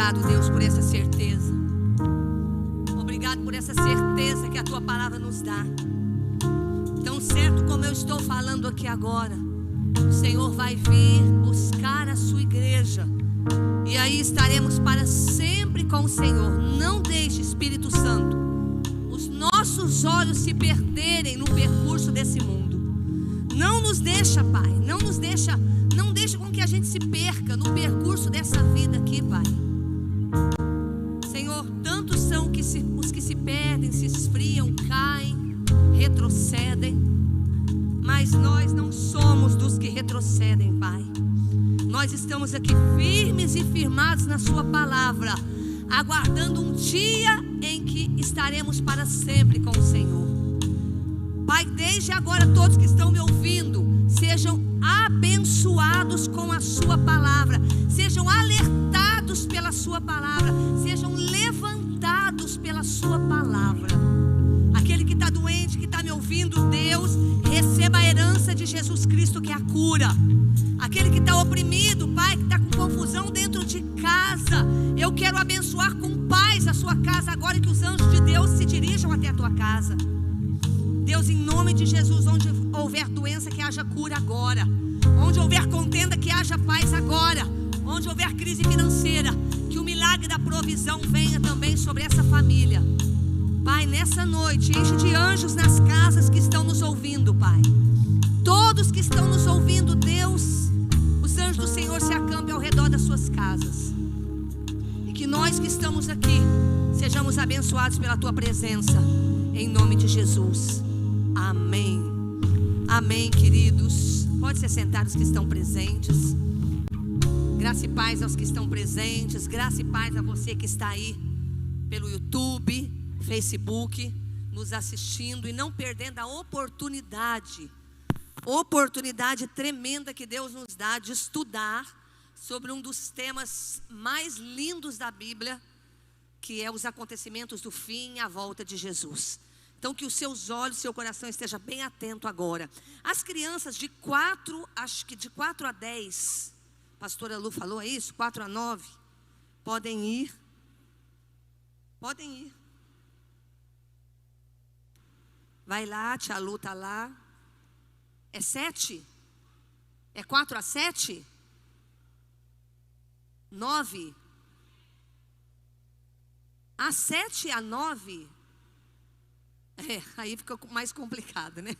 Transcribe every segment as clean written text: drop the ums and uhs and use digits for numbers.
Obrigado, Deus, por essa certeza. Obrigado por essa certeza que a Tua palavra nos dá. Tão certo como eu estou falando aqui agora, o Senhor vai vir buscar a sua igreja, e aí estaremos para sempre com o Senhor. Não deixe, Espírito Santo, os nossos olhos se perderem no percurso desse mundo. Não nos deixa, Pai, não deixa com que a gente se perca no percurso dessa vida aqui, Pai. Senhor, tantos são os que se perdem, se esfriam, caem, retrocedem, mas nós não somos dos que retrocedem, Pai. Nós estamos aqui firmes e firmados na Sua palavra, aguardando um dia em que estaremos para sempre com o Senhor. Pai, desde agora todos que estão me ouvindo sejam abençoados com a Sua palavra, sejam alertados pela Sua palavra, sejam levantados pela Sua palavra. Aquele que está doente, que está me ouvindo, Deus, receba a herança de Jesus Cristo, que é a cura. Aquele que está oprimido, Pai, que está com confusão dentro de casa, eu quero abençoar com paz a sua casa agora, e que os anjos de Deus se dirijam até a tua casa. Deus, em nome de Jesus, onde houver doença, que haja cura agora. Onde houver contenda, que haja paz agora. Onde houver crise financeira, que o milagre da provisão venha também sobre essa família. Pai, nessa noite, enche de anjos nas casas que estão nos ouvindo, Pai. Todos que estão nos ouvindo, Deus, os anjos do Senhor se acampem ao redor das suas casas. E que nós que estamos aqui sejamos abençoados pela Tua presença, em nome de Jesus. Amém. Amém, queridos. Pode se sentar os que estão presentes. Graça e paz aos que estão presentes. Graça e paz a você que está aí pelo YouTube, Facebook, nos assistindo e não perdendo a oportunidade tremenda que Deus nos dá de estudar sobre um dos temas mais lindos da Bíblia, que é os acontecimentos do fim, a volta de Jesus. Então, que os seus olhos, seu coração esteja bem atento agora. As crianças de 4 a 10, pastora Lu falou isso, 4 a 9, podem ir. Podem ir. Vai lá, tia Lu está lá. É 7? É 4 a 7? 9? A 7 a 9? Aí fica mais complicado, né?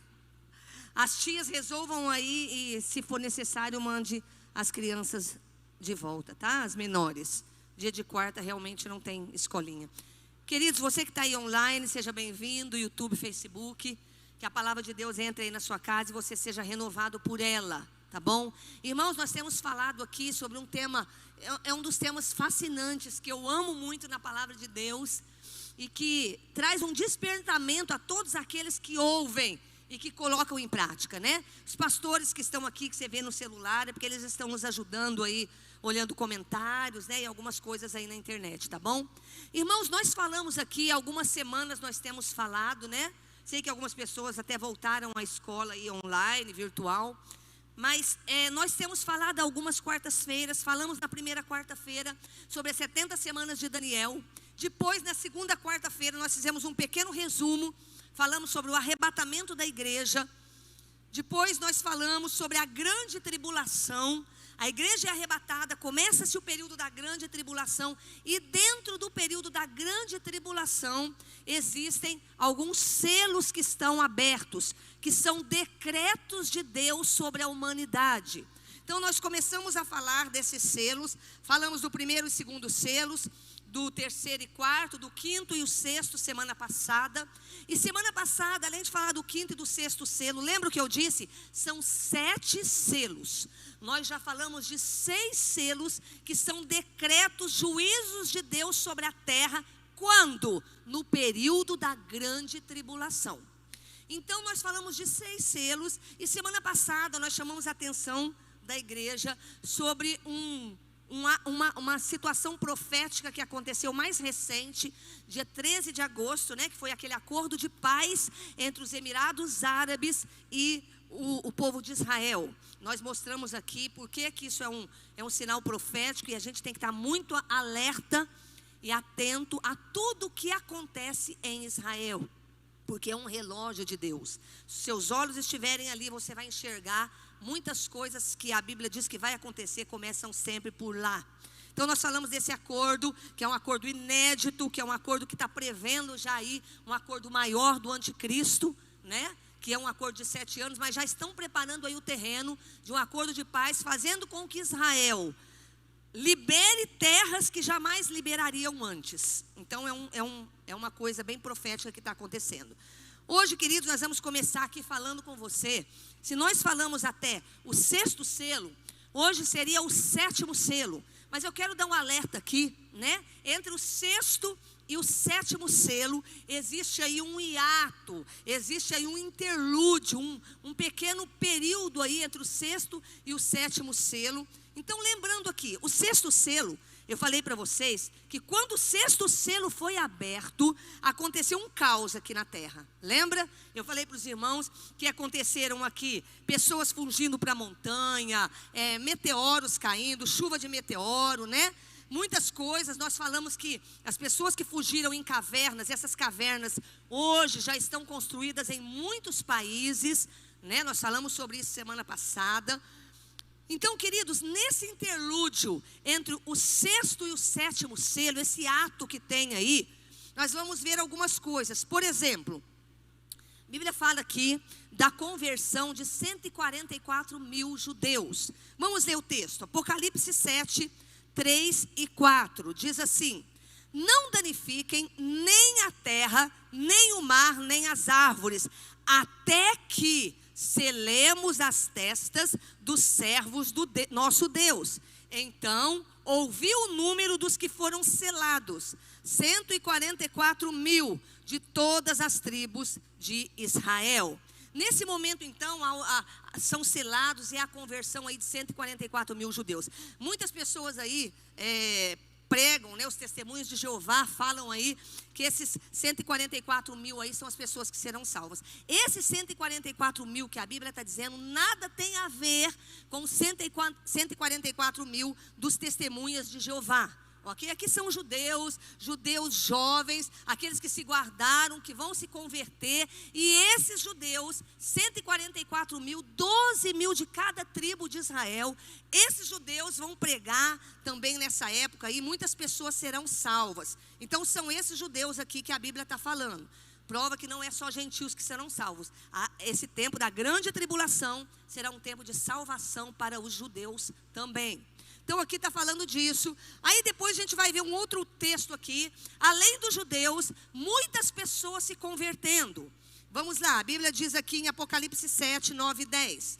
As tias resolvam aí, e se for necessário, mande as crianças de volta, tá? As menores. Dia de quarta realmente não tem escolinha. Queridos, você que está aí online, seja bem-vindo, YouTube, Facebook. Que a palavra de Deus entre aí na sua casa e você seja renovado por ela, tá bom? Irmãos, nós temos falado aqui sobre um tema, é um dos temas fascinantes que eu amo muito na palavra de Deus, e que traz um despertamento a todos aqueles que ouvem e que colocam em prática, né? Os pastores que estão aqui, que você vê no celular, é porque eles estão nos ajudando aí, olhando comentários, né? E algumas coisas aí na internet, tá bom? Irmãos, nós falamos aqui, algumas semanas nós temos falado, né? Sei que algumas pessoas até voltaram à escola aí online, virtual. Mas nós temos falado algumas quartas-feiras. Falamos na primeira quarta-feira sobre as 70 semanas de Daniel. Depois, na segunda quarta-feira, nós fizemos um pequeno resumo. Falamos sobre o arrebatamento da igreja. Depois nós falamos sobre a grande tribulação. A igreja é arrebatada, começa-se o período da grande tribulação. E dentro do período da grande tribulação, existem alguns selos que estão abertos, que são decretos de Deus sobre a humanidade. Então nós começamos a falar desses selos. Falamos do primeiro e segundo selos, do terceiro e quarto, do quinto e o sexto semana passada. E semana passada, além de falar do quinto e do sexto selo, lembra o que eu disse? São 7 selos. Nós já falamos de 6 selos, que são decretos, juízos de Deus sobre a terra. Quando? No período da grande tribulação. Então nós falamos de 6 selos. E semana passada nós chamamos a atenção da igreja sobre uma situação profética que aconteceu mais recente, dia 13 de agosto, né, que foi aquele acordo de paz entre os Emirados Árabes e o povo de Israel. Nós mostramos aqui porque que isso é um sinal profético e a gente tem que estar muito alerta e atento a tudo que acontece em Israel, porque é um relógio de Deus. Se seus olhos estiverem ali, você vai enxergar muitas coisas que a Bíblia diz que vai acontecer, começam sempre por lá. Então nós falamos desse acordo, que é um acordo inédito, que é um acordo que está prevendo já aí um acordo maior do anticristo, né? Que é um acordo de 7 anos, mas já estão preparando aí o terreno de um acordo de paz, fazendo com que Israel libere terras que jamais liberariam antes. Então é uma coisa bem profética que está acontecendo. Hoje, queridos, nós vamos começar aqui falando com você. Se nós falamos até o 6º selo, hoje seria o 7º selo. Mas eu quero dar um alerta aqui, né? Entre o 6º e o 7º selo, existe aí um hiato, existe aí um interlúdio, um pequeno período aí entre o 6º e o 7º selo. Então, lembrando aqui, o 6º selo, eu falei para vocês que quando o 6º selo foi aberto, aconteceu um caos aqui na terra. Lembra? Eu falei para os irmãos que aconteceram aqui pessoas fugindo para a montanha, meteoros caindo, chuva de meteoro, né? Muitas coisas. Nós falamos que as pessoas que fugiram em cavernas, essas cavernas hoje já estão construídas em muitos países, né? Nós falamos sobre isso semana passada. Então, queridos, nesse interlúdio entre o 6º e o 7º selo, esse ato que tem aí, nós vamos ver algumas coisas. Por exemplo, a Bíblia fala aqui da conversão de 144 mil judeus. Vamos ler o texto, Apocalipse 7, 3 e 4, diz assim: não danifiquem nem a terra, nem o mar, nem as árvores, até que selemos as testas dos servos do nosso Deus. Então ouvi o número dos que foram selados, 144 mil de todas as tribos de Israel. Nesse momento, então, são selados e a conversão aí de 144 mil judeus. Muitas pessoas aí pregam, né, os testemunhos de Jeová falam aí que esses 144 mil aí são as pessoas que serão salvas. Esses 144 mil que a Bíblia está dizendo, nada tem a ver com 144 mil dos testemunhas de Jeová. Ok? Aqui são judeus jovens, aqueles que se guardaram, que vão se converter. E esses judeus, 144 mil, 12 mil de cada tribo de Israel, esses judeus vão pregar também nessa época e muitas pessoas serão salvas. Então são esses judeus aqui que a Bíblia está falando. Prova que não é só gentios que serão salvos. Esse tempo da grande tribulação será um tempo de salvação para os judeus também. Então aqui está falando disso. Aí depois a gente vai ver um outro texto aqui. Além dos judeus, muitas pessoas se convertendo. Vamos lá, a Bíblia diz aqui em Apocalipse 7, 9 e 10.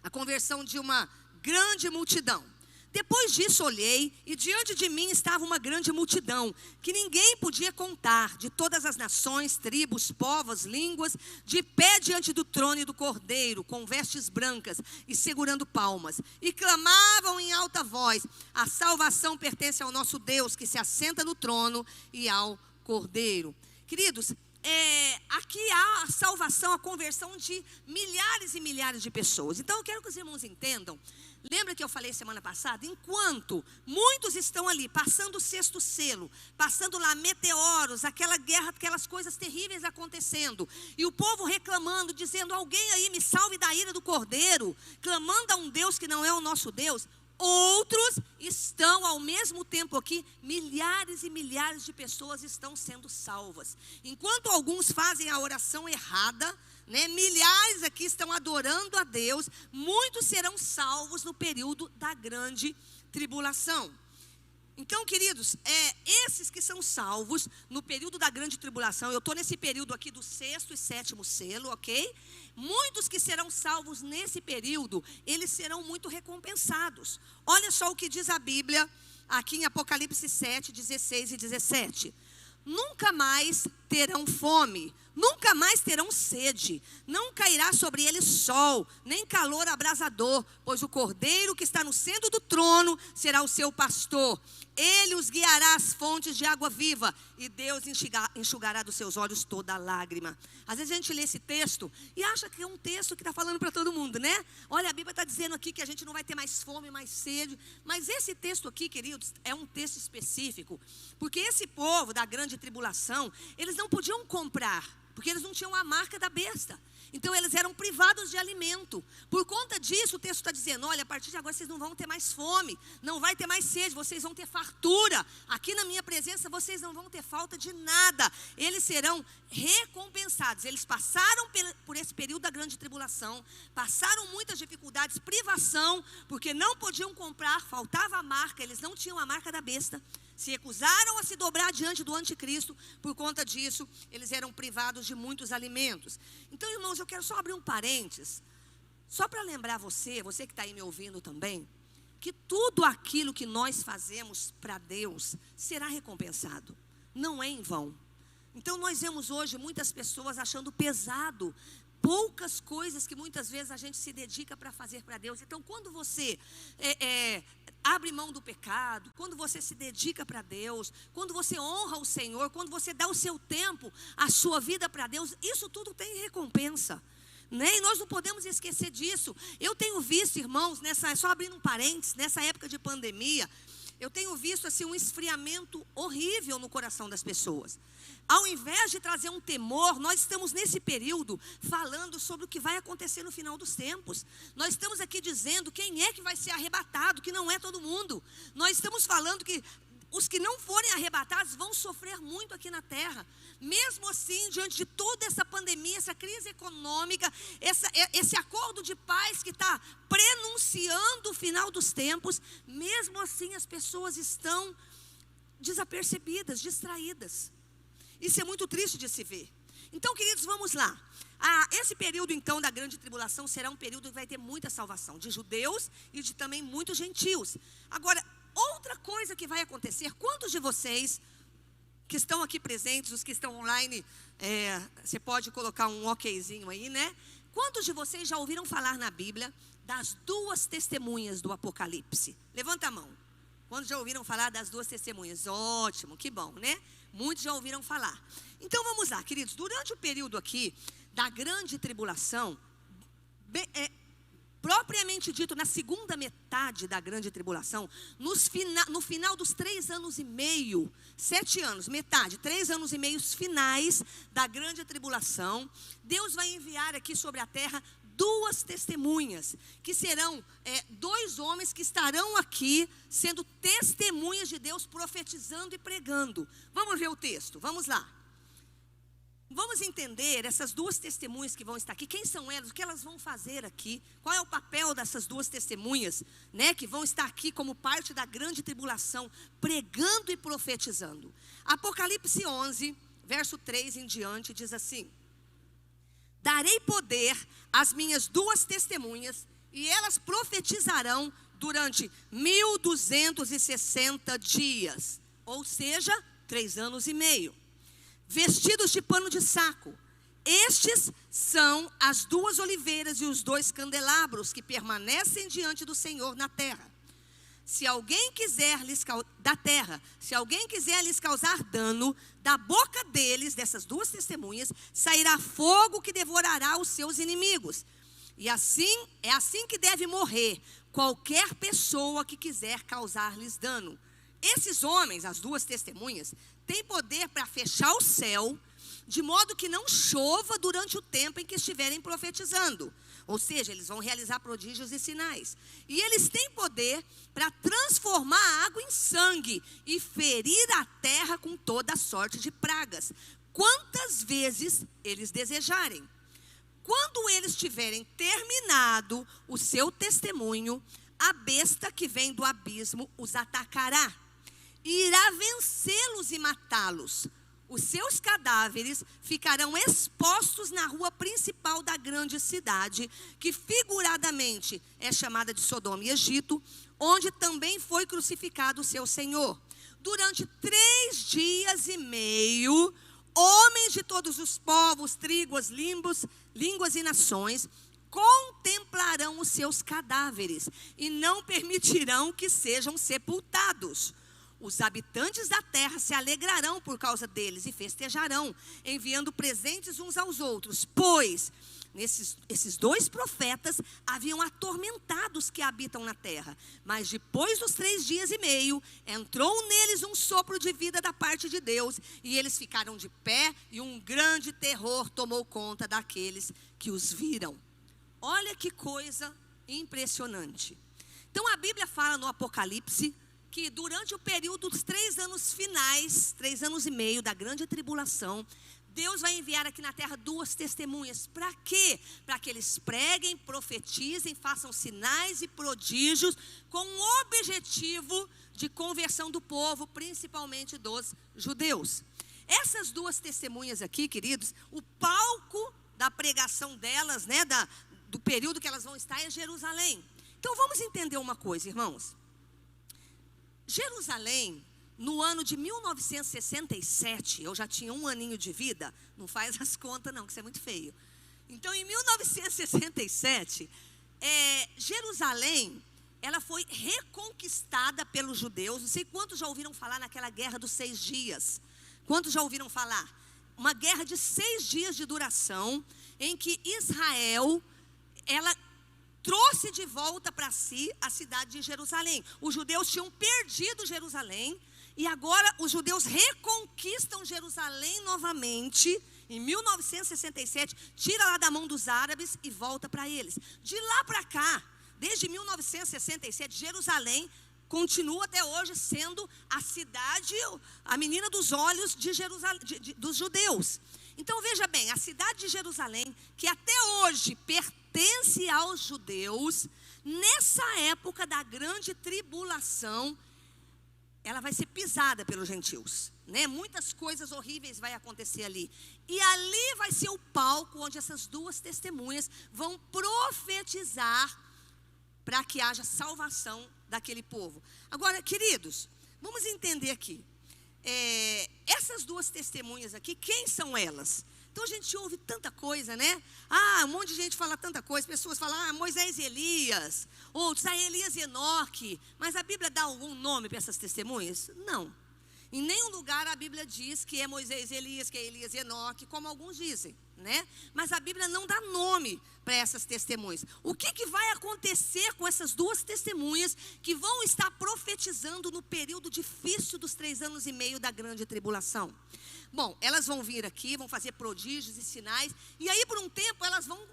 A conversão de uma grande multidão. Depois disso olhei, e diante de mim estava uma grande multidão, que ninguém podia contar, de todas as nações, tribos, povos, línguas, de pé diante do trono e do Cordeiro, com vestes brancas e segurando palmas. E clamavam em alta voz: a salvação pertence ao nosso Deus, que se assenta no trono, e ao Cordeiro. Queridos, aqui há a salvação, a conversão de milhares e milhares de pessoas. Então eu quero que os irmãos entendam. Lembra que eu falei semana passada? Enquanto muitos estão ali, passando o 6º selo, passando lá meteoros, aquela guerra, aquelas coisas terríveis acontecendo, e o povo reclamando, dizendo: alguém aí me salve da ira do Cordeiro, clamando a um Deus que não é o nosso Deus. Outros estão ao mesmo tempo aqui, milhares e milhares de pessoas estão sendo salvas. Enquanto alguns fazem a oração errada, né, milhares aqui estão adorando a Deus, muitos serão salvos no período da grande tribulação. Então, queridos, esses que são salvos no período da grande tribulação, eu estou nesse período aqui do 6º e 7º selo, ok? Muitos que serão salvos nesse período, eles serão muito recompensados. Olha só o que diz a Bíblia aqui em Apocalipse 7, 16 e 17. Nunca mais terão fome, nunca mais terão sede, não cairá sobre eles sol, nem calor abrasador, pois o cordeiro que está no centro do trono será o seu pastor. Ele os guiará às fontes de água viva, e Deus enxugará dos seus olhos toda lágrima. Às vezes a gente lê esse texto e acha que é um texto que está falando para todo mundo, né? Olha, a Bíblia está dizendo aqui que a gente não vai ter mais fome, mais sede. Mas esse texto aqui, queridos, é um texto específico, porque esse povo da grande tribulação, eles não podiam comprar, porque eles não tinham a marca da besta. Então eles eram privados de alimento. Por conta disso, o texto está dizendo: olha, a partir de agora vocês não vão ter mais fome, não vai ter mais sede, vocês vão ter fartura. Aqui na minha presença vocês não vão ter falta de nada. Eles serão recompensados. Eles passaram por esse período da grande tribulação, passaram muitas dificuldades, privação, porque não podiam comprar, faltava a marca, eles não tinham a marca da besta. Se recusaram a se dobrar diante do anticristo. Por conta disso, eles eram privados de muitos alimentos. Então, irmãos, eu quero só abrir um parênteses, só para lembrar você que está aí me ouvindo também, que tudo aquilo que nós fazemos para Deus será recompensado, não é em vão. Então nós vemos hoje muitas pessoas achando pesado poucas coisas que muitas vezes a gente se dedica para fazer para Deus. Então quando você abre mão do pecado, quando você se dedica para Deus, quando você honra o Senhor, quando você dá o seu tempo, a sua vida para Deus, isso tudo tem recompensa, né? E nós não podemos esquecer disso. Eu tenho visto, irmãos, só abrindo um parênteses, nessa época de pandemia, eu tenho visto assim um esfriamento horrível no coração das pessoas. Ao invés de trazer um temor, nós estamos nesse período falando sobre o que vai acontecer no final dos tempos. Nós estamos aqui dizendo quem é que vai ser arrebatado, que não é todo mundo. Nós estamos falando que os que não forem arrebatados vão sofrer muito aqui na terra. Mesmo assim, diante de toda essa pandemia, essa crise econômica, esse acordo de paz que está prenunciando o final dos tempos, mesmo assim as pessoas estão desapercebidas, distraídas. Isso é muito triste de se ver. Então, queridos, vamos lá. Esse período, então, da grande tribulação será um período que vai ter muita salvação, de judeus e de também muitos gentios. Agora, outra coisa que vai acontecer, quantos de vocês que estão aqui presentes, os que estão online, você pode colocar um okzinho aí, né? Quantos de vocês já ouviram falar na Bíblia das duas testemunhas do Apocalipse? Levanta a mão. Quantos já ouviram falar das duas testemunhas? Ótimo, que bom, né? Muitos já ouviram falar. Então vamos lá, queridos. Durante o período aqui da grande tribulação, propriamente dito, na segunda metade da grande tribulação, no final dos 3 anos e meio, 7 anos, metade, 3 anos e meio finais da grande tribulação, Deus vai enviar aqui sobre a terra 2 testemunhas, que serão 2 homens que estarão aqui sendo testemunhas de Deus, profetizando e pregando. Vamos ver o texto, vamos lá. Vamos entender essas 2 testemunhas que vão estar aqui. Quem são elas? O que elas vão fazer aqui? Qual é o papel dessas 2 testemunhas, né, que vão estar aqui como parte da grande tribulação, pregando e profetizando? Apocalipse 11, verso 3 em diante, diz assim: darei poder às minhas 2 testemunhas, e elas profetizarão durante 1260 dias, ou seja, 3 anos e meio. Vestidos de pano de saco. Estes são as 2 oliveiras e os 2 candelabros que permanecem diante do Senhor na terra. Se alguém quiser lhes causar dano, da boca deles, dessas 2 testemunhas, sairá fogo que devorará os seus inimigos. E assim, é assim que deve morrer qualquer pessoa que quiser causar-lhes dano. Esses homens, as 2 testemunhas, têm poder para fechar o céu, de modo que não chova durante o tempo em que estiverem profetizando. Ou seja, eles vão realizar prodígios e sinais. E eles têm poder para transformar a água em sangue e ferir a terra com toda sorte de pragas, quantas vezes eles desejarem. Quando eles tiverem terminado o seu testemunho, a besta que vem do abismo os atacará e irá vencê-los e matá-los. Os seus cadáveres ficarão expostos na rua principal da grande cidade, que figuradamente é chamada de Sodoma e Egito, onde também foi crucificado o seu Senhor. Durante 3 dias e meio, homens de todos os povos, tribos, línguas e nações contemplarão os seus cadáveres e não permitirão que sejam sepultados. Os habitantes da terra se alegrarão por causa deles e festejarão, enviando presentes uns aos outros, pois esses dois profetas haviam atormentado os que habitam na terra. Mas depois dos 3 dias e meio, entrou neles um sopro de vida da parte de Deus, e eles ficaram de pé, e um grande terror tomou conta daqueles que os viram. Olha que coisa impressionante. Então a Bíblia fala no Apocalipse que durante o período dos 3 anos finais, 3 anos e meio da grande tribulação, Deus vai enviar aqui na terra 2 testemunhas. Para quê? Para que eles preguem, profetizem, façam sinais e prodígios com o objetivo de conversão do povo, principalmente dos judeus. Essas 2 testemunhas aqui, queridos, o palco da pregação delas, né, do período que elas vão estar é Jerusalém. Então vamos entender uma coisa, irmãos. Jerusalém, no ano de 1967, eu já tinha 1 aninho de vida, não faz as contas não, que isso é muito feio. Então em 1967, Jerusalém, ela foi reconquistada pelos judeus. Não sei quantos já ouviram falar naquela guerra dos 6 dias. Quantos já ouviram falar? Uma guerra de 6 dias de duração, em que Israel, ela trouxe de volta para si a cidade de Jerusalém. Os judeus tinham perdido Jerusalém, e agora os judeus reconquistam Jerusalém novamente, em 1967, tira lá da mão dos árabes e volta para eles. De lá para cá, desde 1967, Jerusalém continua até hoje sendo a cidade, a menina dos olhos de Jerusalém, dos judeus. Então veja bem, a cidade de Jerusalém, que até hoje pertence aos judeus, nessa época da grande tribulação, ela vai ser pisada pelos gentios, né? Muitas coisas horríveis vai acontecer ali. E ali vai ser o palco onde essas 2 testemunhas vão profetizar para que haja salvação daquele povo. Agora, queridos, vamos entender aqui. Essas 2 testemunhas aqui, quem são elas? Então a gente ouve tanta coisa, né? Um monte de gente fala tanta coisa. Pessoas falam, Moisés e Elias. Outros, Elias e Enoque. Mas a Bíblia dá algum nome para essas testemunhas? Não. Em nenhum lugar a Bíblia diz que é Moisés e Elias, que é Elias e Enoque, como alguns dizem, né? Mas a Bíblia não dá nome para essas testemunhas. O que vai acontecer com essas 2 testemunhas que vão estar profetizando no período difícil dos 3 anos e meio da grande tribulação? Bom, elas vão vir aqui, vão fazer prodígios e sinais, e aí por um tempo elas vão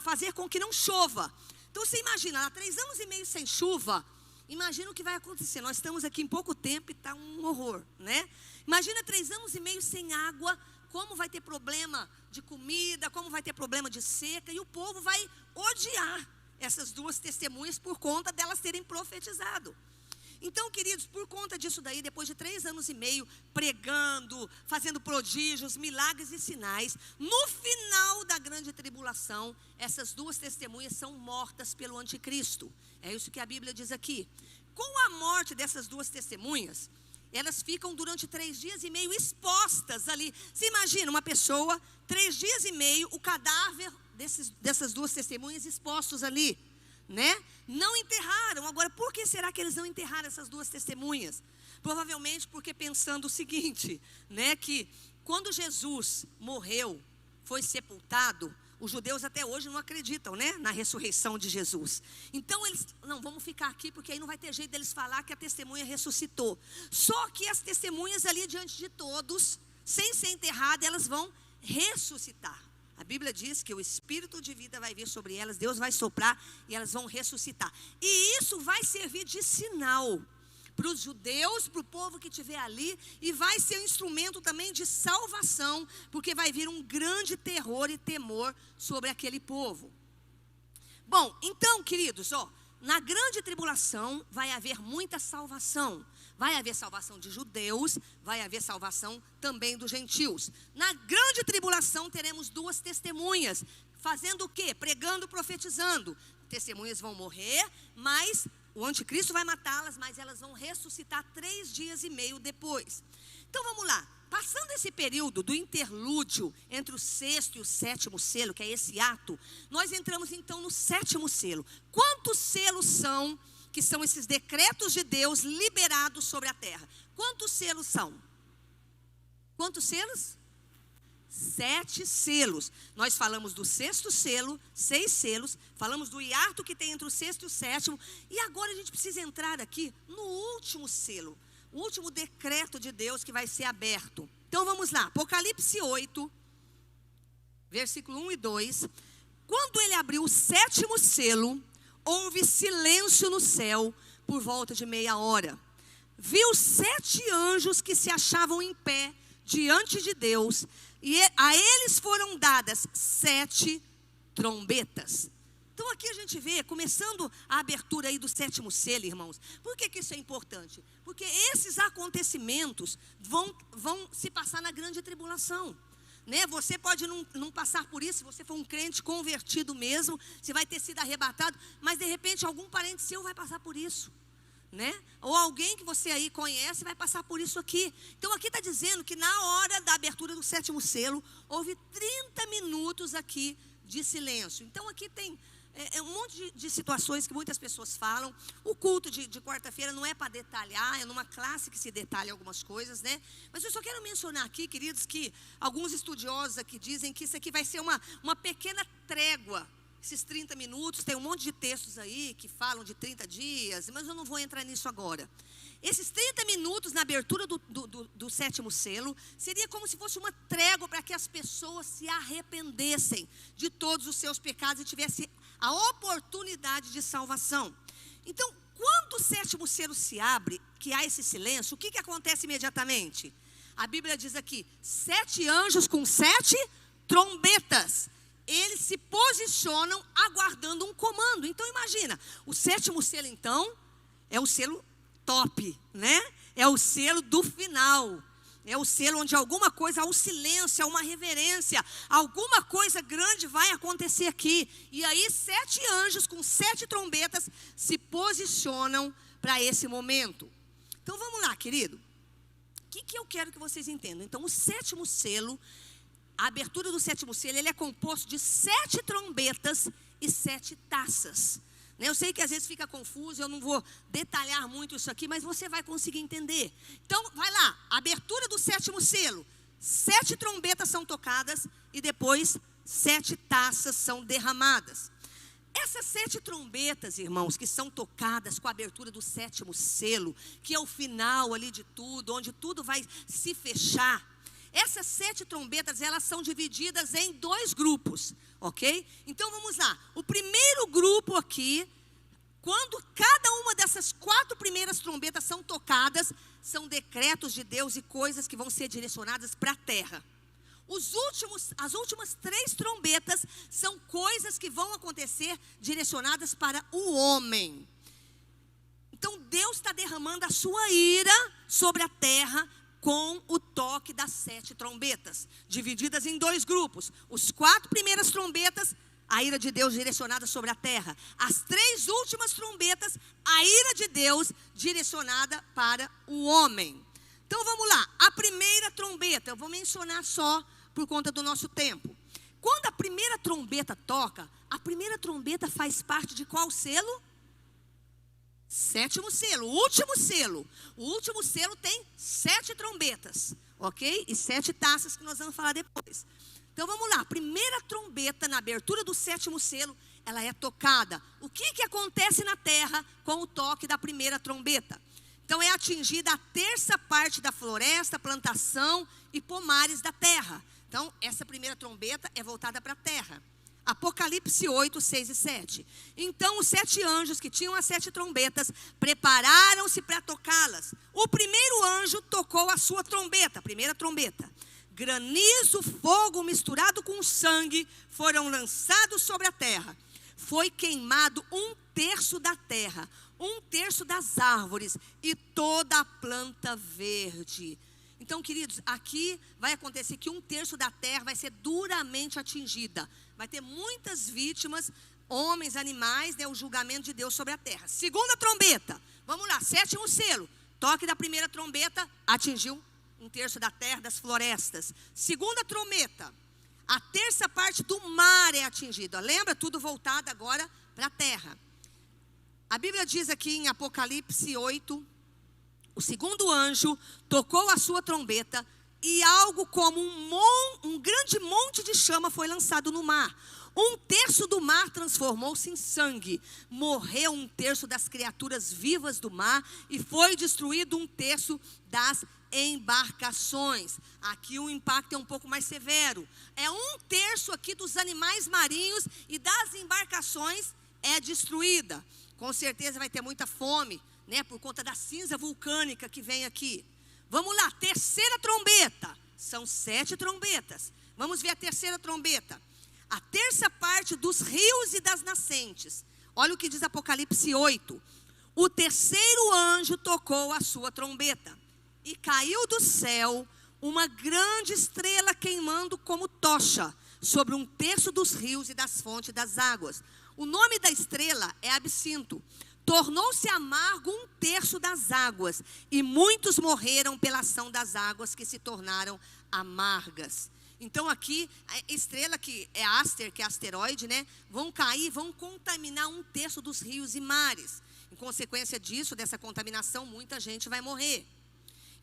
fazer com que não chova. Então você imagina, há 3 anos e meio sem chuva, imagina o que vai acontecer. Nós estamos aqui em pouco tempo e está um horror, né? Imagina 3 anos e meio sem água, como vai ter problema de comida, como vai ter problema de seca, e o povo vai odiar essas 2 testemunhas por conta delas terem profetizado. Então, queridos, por conta disso daí, depois de 3 anos e meio pregando, fazendo prodígios, milagres e sinais, no final da grande tribulação, essas 2 testemunhas são mortas pelo anticristo. É isso que a Bíblia diz aqui. Com a morte dessas 2 testemunhas, elas ficam durante 3 dias e meio expostas ali. Você imagina uma pessoa, 3 dias e meio, o cadáver dessas 2 testemunhas expostos ali, né? Não enterraram. Agora, por que será que eles não enterraram essas 2 testemunhas? Provavelmente porque pensando o seguinte, né? Que quando Jesus morreu, foi sepultado, os judeus até hoje não acreditam, né, na ressurreição de Jesus. Então eles, não, vamos ficar aqui porque aí não vai ter jeito deles falar que a testemunha ressuscitou. Só que as testemunhas ali diante de todos, sem ser enterradas, elas vão ressuscitar. A Bíblia diz que o Espírito de vida vai vir sobre elas, Deus vai soprar e elas vão ressuscitar. E isso vai servir de sinal para os judeus, para o povo que estiver ali, e vai ser um instrumento também de salvação, porque vai vir um grande terror e temor sobre aquele povo. Bom, então, queridos, na grande tribulação vai haver muita salvação. Vai haver salvação de judeus, vai haver salvação também dos gentios. Na grande tribulação teremos 2 testemunhas, fazendo o quê? Pregando, profetizando. Testemunhas vão morrer, mas o anticristo vai matá-las, mas elas vão ressuscitar 3 dias e meio depois. Então vamos lá, passando esse período do interlúdio entre o sexto e o sétimo selo, que é esse ato, nós entramos então no sétimo selo. Quantos selos são, que são esses decretos de Deus liberados sobre a terra? Quantos selos são? Quantos selos? 7 selos. Nós falamos do sexto selo, 6 selos. Falamos do hiato que tem entre o sexto e o sétimo. E agora a gente precisa entrar aqui no último selo, o último decreto de Deus que vai ser aberto. Então vamos lá, Apocalipse 8, versículo 1 e 2. Quando ele abriu o sétimo selo, houve silêncio no céu por volta de meia hora. Viu 7 anjos que se achavam em pé diante de Deus, e a eles foram dadas 7 trombetas. Então aqui a gente vê, começando a abertura aí do sétimo selo, irmãos. Por que isso é importante? Porque esses acontecimentos vão se passar na grande tribulação, né? Você pode não passar por isso, se você for um crente convertido mesmo, você vai ter sido arrebatado, mas de repente algum parente seu vai passar por isso, né? Ou alguém que você aí conhece vai passar por isso aqui. Então aqui está dizendo que na hora da abertura do sétimo selo, houve 30 minutos aqui de silêncio. Então aqui tem um monte de situações que muitas pessoas falam. O culto de quarta-feira não é para detalhar, é numa classe que se detalha algumas coisas, né? Mas eu só quero mencionar aqui, queridos, que alguns estudiosos aqui dizem que isso aqui vai ser uma pequena trégua. Esses 30 minutos, tem um monte de textos aí que falam de 30 dias, mas eu não vou entrar nisso agora. Esses 30 minutos na abertura do sétimo selo, seria como se fosse uma trégua para que as pessoas se arrependessem de todos os seus pecados e tivessem a oportunidade de salvação. Então, quando o sétimo selo se abre, que há esse silêncio, o que acontece imediatamente? A Bíblia diz aqui, 7 anjos com 7 trombetas. Eles se posicionam aguardando um comando. Então imagina, o sétimo selo então é o selo top, né? É o selo do final. É o selo onde alguma coisa, há um silêncio, há uma reverência, alguma coisa grande vai acontecer aqui. E aí 7 anjos com 7 trombetas se posicionam para esse momento. Então vamos lá, querido. O que eu quero que vocês entendam? Então o sétimo selo, a abertura do sétimo selo, ele é composto de 7 trombetas e 7 taças. Eu sei que às vezes fica confuso, eu não vou detalhar muito isso aqui, mas você vai conseguir entender. Então, vai lá, abertura do sétimo selo. 7 trombetas são tocadas e depois 7 taças são derramadas. Essas 7 trombetas, irmãos, que são tocadas com a abertura do sétimo selo, que é o final ali de tudo, onde tudo vai se fechar. Essas 7 trombetas, elas são divididas em 2 grupos, ok? Então vamos lá, o primeiro grupo aqui, quando cada uma dessas 4 primeiras trombetas são tocadas, são decretos de Deus e coisas que vão ser direcionadas para a terra. As últimas 3 trombetas são coisas que vão acontecer direcionadas para o homem. Então Deus está derramando a sua ira sobre a terra, com o toque das 7 trombetas, divididas em 2 grupos. Os 4 primeiras trombetas, a ira de Deus direcionada sobre a terra. As 3 últimas trombetas, a ira de Deus direcionada para o homem. Então vamos lá, a primeira trombeta, eu vou mencionar só por conta do nosso tempo. Quando a primeira trombeta toca, a primeira trombeta faz parte de qual selo? Sétimo selo, o último selo. O último selo tem 7 trombetas, ok? E 7 taças que nós vamos falar depois. Então vamos lá, a primeira trombeta na abertura do sétimo selo, ela é tocada. O que acontece na terra com o toque da primeira trombeta? Então é atingida a 3ª parte da floresta, plantação e pomares da terra. Então essa primeira trombeta é voltada para a terra. Apocalipse 8, 6 e 7. Então os 7 anjos que tinham as 7 trombetas prepararam-se para tocá-las. O primeiro anjo tocou a sua trombeta, a primeira trombeta. Granizo, fogo misturado com sangue foram lançados sobre a terra. Foi queimado 1/3 da terra, 1/3 das árvores e toda a planta verde. Então, queridos, aqui vai acontecer que 1/3 da terra vai ser duramente atingida. Vai ter muitas vítimas, homens, animais, o julgamento de Deus sobre a terra. Segunda trombeta, vamos lá, 7º selo. Toque da primeira trombeta, atingiu um terço da terra, das florestas. Segunda trombeta, a terça parte do mar é atingida. Lembra? Tudo voltado agora para a terra. A Bíblia diz aqui em Apocalipse 8, o segundo anjo tocou a sua trombeta e algo como um grande monte de chama foi lançado no mar. Um terço do mar transformou-se em sangue. Morreu um terço das criaturas vivas do mar e foi destruído um terço das embarcações. Aqui o impacto é um pouco mais severo. É um terço aqui dos animais marinhos e das embarcações é destruída. Com certeza vai ter muita fome, né, por conta da cinza vulcânica que vem aqui. Vamos lá, terceira trombeta. São 7 trombetas. Vamos ver a terceira trombeta. A terça parte dos rios e das nascentes. Olha o que diz Apocalipse 8. O terceiro anjo tocou a sua trombeta. E caiu do céu uma grande estrela queimando como tocha sobre um terço dos rios e das fontes das águas. O nome da estrela é Absinto. Tornou-se amargo um terço das águas, e muitos morreram pela ação das águas que se tornaram amargas. Então aqui, a estrela que é Aster, que é asteroide, né? Vão cair, vão contaminar um terço dos rios e mares. Em consequência disso, dessa contaminação, muita gente vai morrer.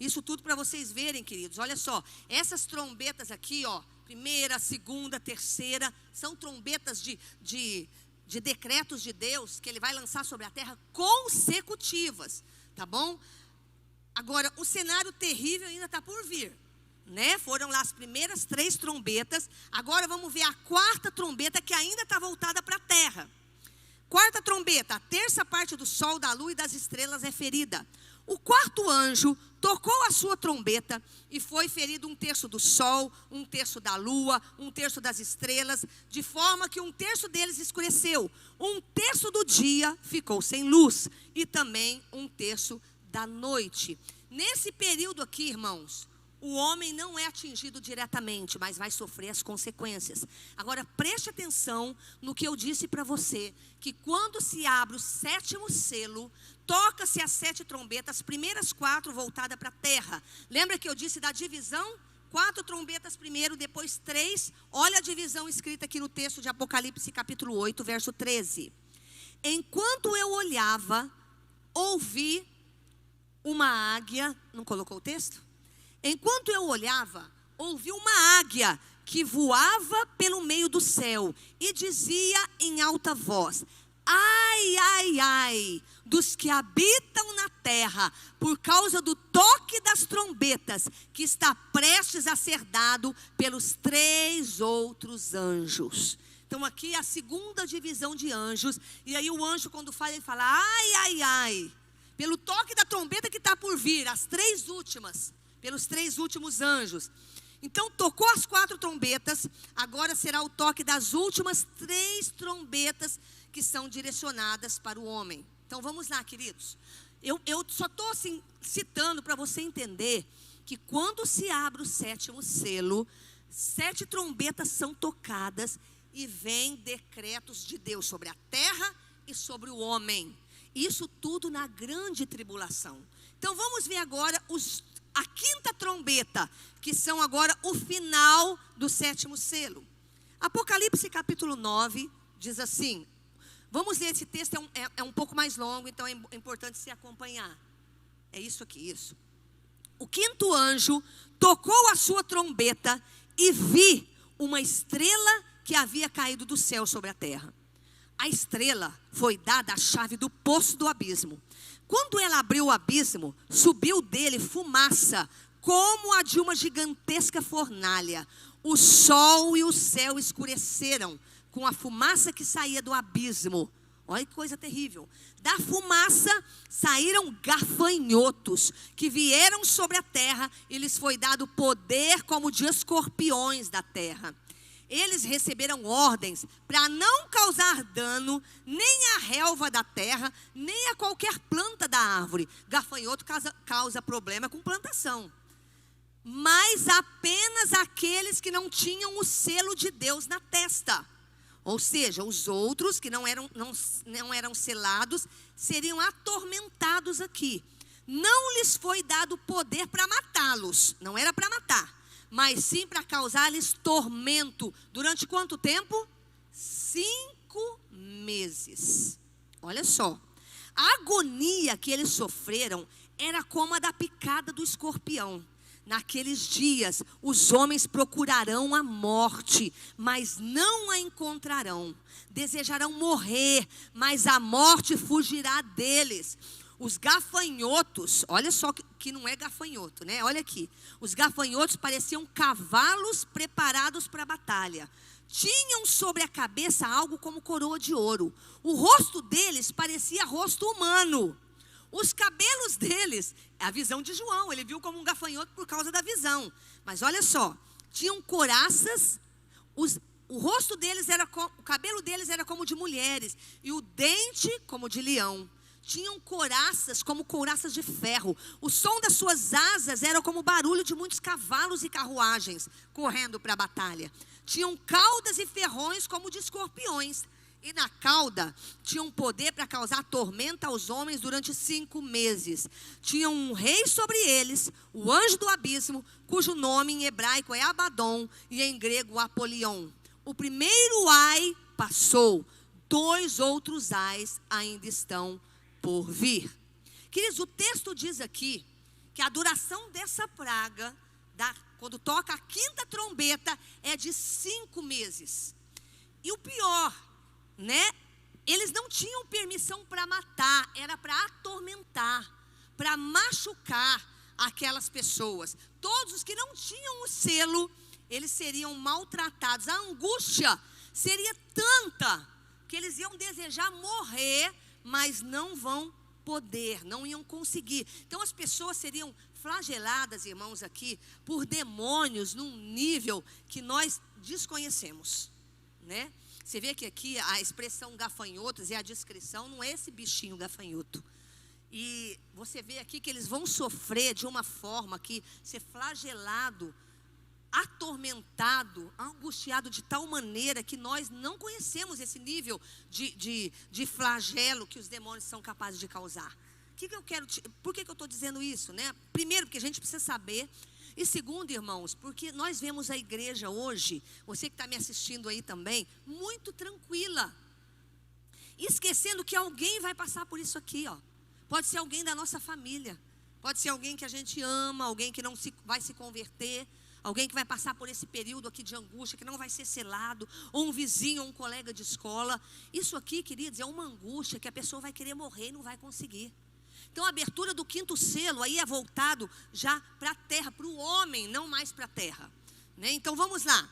Isso tudo para vocês verem, queridos. Olha só, essas trombetas aqui, ó, primeira, segunda, terceira, são trombetas de decretos de Deus que Ele vai lançar sobre a terra consecutivas, tá bom? Agora, o cenário terrível ainda está por vir, né? Foram lá as primeiras 3 trombetas, agora vamos ver a quarta trombeta que ainda está voltada para a terra. Quarta trombeta, a terça parte do sol, da lua e das estrelas é ferida. O quarto anjo tocou a sua trombeta e foi ferido um terço do sol, um terço da lua, um terço das estrelas, de forma que um terço deles escureceu. Um terço do dia ficou sem luz e também um terço da noite. Nesse período aqui, irmãos, o homem não é atingido diretamente, mas vai sofrer as consequências. Agora preste atenção no que eu disse para você, que quando se abre o 7º selo, toca-se as 7 trombetas, as primeiras 4 voltadas para a terra. Lembra que eu disse da divisão? 4 trombetas primeiro, depois 3. Olha a divisão escrita aqui no texto de Apocalipse capítulo 8, verso 13. Enquanto eu olhava, ouvi uma águia. Não colocou o texto? Enquanto eu olhava, ouvi uma águia que voava pelo meio do céu e dizia em alta voz: ai, ai, ai, dos que habitam na terra, por causa do toque das trombetas, que está prestes a ser dado pelos 3 outros anjos. Então aqui é a segunda divisão de anjos, e aí o anjo quando fala, ele fala: ai, ai, ai, pelo toque da trombeta que está por vir, as 3 últimas, pelos 3 últimos anjos. Então tocou as 4 trombetas, agora será o toque das últimas 3 trombetas que são direcionadas para o homem. Então vamos lá, queridos. Eu só estou assim, citando para você entender que quando se abre o 7º selo, 7 trombetas são tocadas e vêm decretos de Deus sobre a terra e sobre o homem. Isso tudo na grande tribulação. Então vamos ver agora a 5ª trombeta, que são agora o final do 7º selo. Apocalipse capítulo 9 diz assim. Vamos ler esse texto, é um pouco mais longo, então é importante se acompanhar. É isso aqui, isso. O 5º anjo tocou a sua trombeta e vi uma estrela que havia caído do céu sobre a terra. A estrela foi dada a chave do poço do abismo. Quando ela abriu o abismo, subiu dele fumaça, como a de uma gigantesca fornalha. O sol e o céu escureceram com a fumaça que saía do abismo. Olha que coisa terrível. Da fumaça saíram gafanhotos que vieram sobre a terra e lhes foi dado poder como de escorpiões da terra. Eles receberam ordens para não causar dano nem à relva da terra, nem a qualquer planta da árvore. Gafanhoto causa problema com plantação. Mas apenas aqueles que não tinham o selo de Deus na testa. Ou seja, os outros que não eram selados seriam atormentados aqui. não lhes foi dado poder para matá-los. Não era para matar, mas sim para causar-lhes tormento. Durante quanto tempo? 5 meses. Olha só. A agonia que eles sofreram era como a da picada do escorpião. Naqueles dias, os homens procurarão a morte, mas não a encontrarão. Desejarão morrer, mas a morte fugirá deles. Os gafanhotos, olha só que não é gafanhoto, né? Olha aqui. Os gafanhotos pareciam cavalos preparados para a batalha. Tinham sobre a cabeça algo como coroa de ouro. O rosto deles parecia rosto humano. Os cabelos deles, a visão de João, ele viu como um gafanhoto por causa da visão. Mas olha só, tinham couraças, o rosto deles o cabelo deles era como de mulheres, e o dente como de leão. Tinham couraças como couraças de ferro. O som das suas asas era como o barulho de muitos cavalos e carruagens correndo para a batalha. Tinham caudas e ferrões como de escorpiões. E na cauda tinham poder para causar tormenta aos homens durante 5 meses. Tinham um rei sobre eles, o anjo do abismo, cujo nome em hebraico é Abaddon e em grego Apolion. O primeiro ai passou, 2 outros ais ainda estão por vir. Queridos, o texto diz aqui que a duração dessa praga, quando toca a 5ª trombeta, é de 5 meses. E o pior, né? Eles não tinham permissão para matar, era para atormentar, para machucar aquelas pessoas. Todos os que não tinham o selo, eles seriam maltratados. A angústia seria tanta que eles iam desejar morrer, mas não vão poder, não iam conseguir. Então as pessoas seriam flageladas, irmãos, aqui por demônios num nível que nós desconhecemos, né? Você vê que aqui a expressão gafanhotos e a descrição não é esse bichinho gafanhoto. E você vê aqui que eles vão sofrer de uma forma que ser flagelado, atormentado, angustiado de tal maneira que nós não conhecemos esse nível de flagelo que os demônios são capazes de causar. Por que eu estou dizendo isso, né? Primeiro, porque a gente precisa saber. E segundo, irmãos, porque nós vemos a igreja hoje, você que está me assistindo aí também, muito tranquila, esquecendo que alguém vai passar por isso aqui, ó. Pode ser alguém da nossa família, pode ser alguém que a gente ama, alguém que não vai se converter, alguém que vai passar por esse período aqui de angústia, que não vai ser selado, ou um vizinho, ou um colega de escola. Isso aqui, queridos, é uma angústia que a pessoa vai querer morrer e não vai conseguir. Então a abertura do 5º selo aí é voltado já para a terra, para o homem, não mais para a terra, né? Então vamos lá.